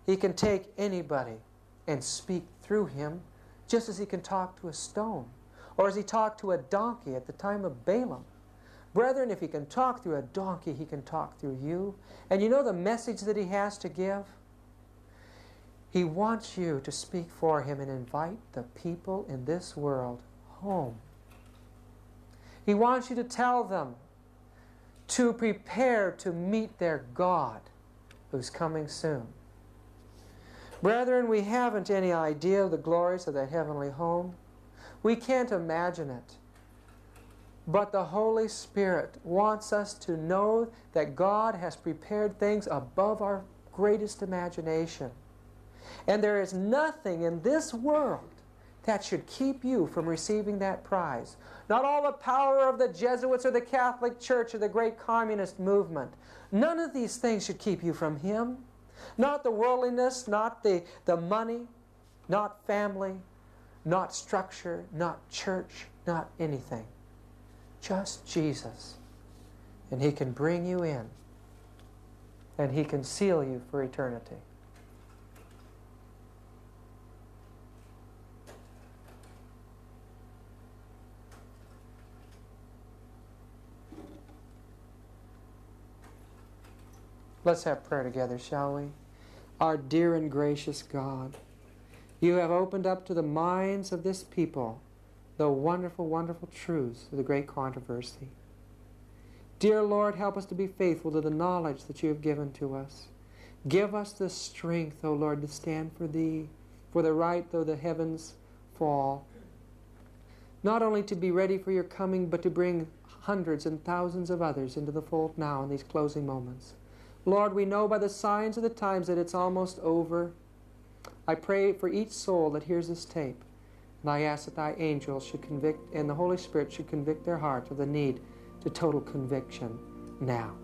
He can take anybody and speak through him, just as He can talk to a stone, or as He talked to a donkey at the time of Balaam. Brethren, if He can talk through a donkey, He can talk through you. And you know the message that He has to give? He wants you to speak for Him and invite the people in this world home. He wants you to tell them to prepare to meet their God who's coming soon. Brethren, we haven't any idea of the glories of that heavenly home. We can't imagine it. But the Holy Spirit wants us to know that God has prepared things above our greatest imagination. And there is nothing in this world that should keep you from receiving that prize. Not all the power of the Jesuits or the Catholic Church or the great communist movement. None of these things should keep you from Him. Not the worldliness, not the money, not family, not structure, not church, not anything. Just Jesus. And He can bring you in. And He can seal you for eternity. Let's have prayer together, shall we? Our dear and gracious God, You have opened up to the minds of this people the wonderful, wonderful truths of the great controversy. Dear Lord, help us to be faithful to the knowledge that You have given to us. Give us the strength, O Lord, to stand for Thee, for the right though the heavens fall. Not only to be ready for Your coming, but to bring hundreds and thousands of others into the fold now in these closing moments. Lord, we know by the signs of the times that it's almost over. I pray for each soul that hears this tape, and I ask that Thy angels should convict, and the Holy Spirit should convict their hearts of the need to total conviction now.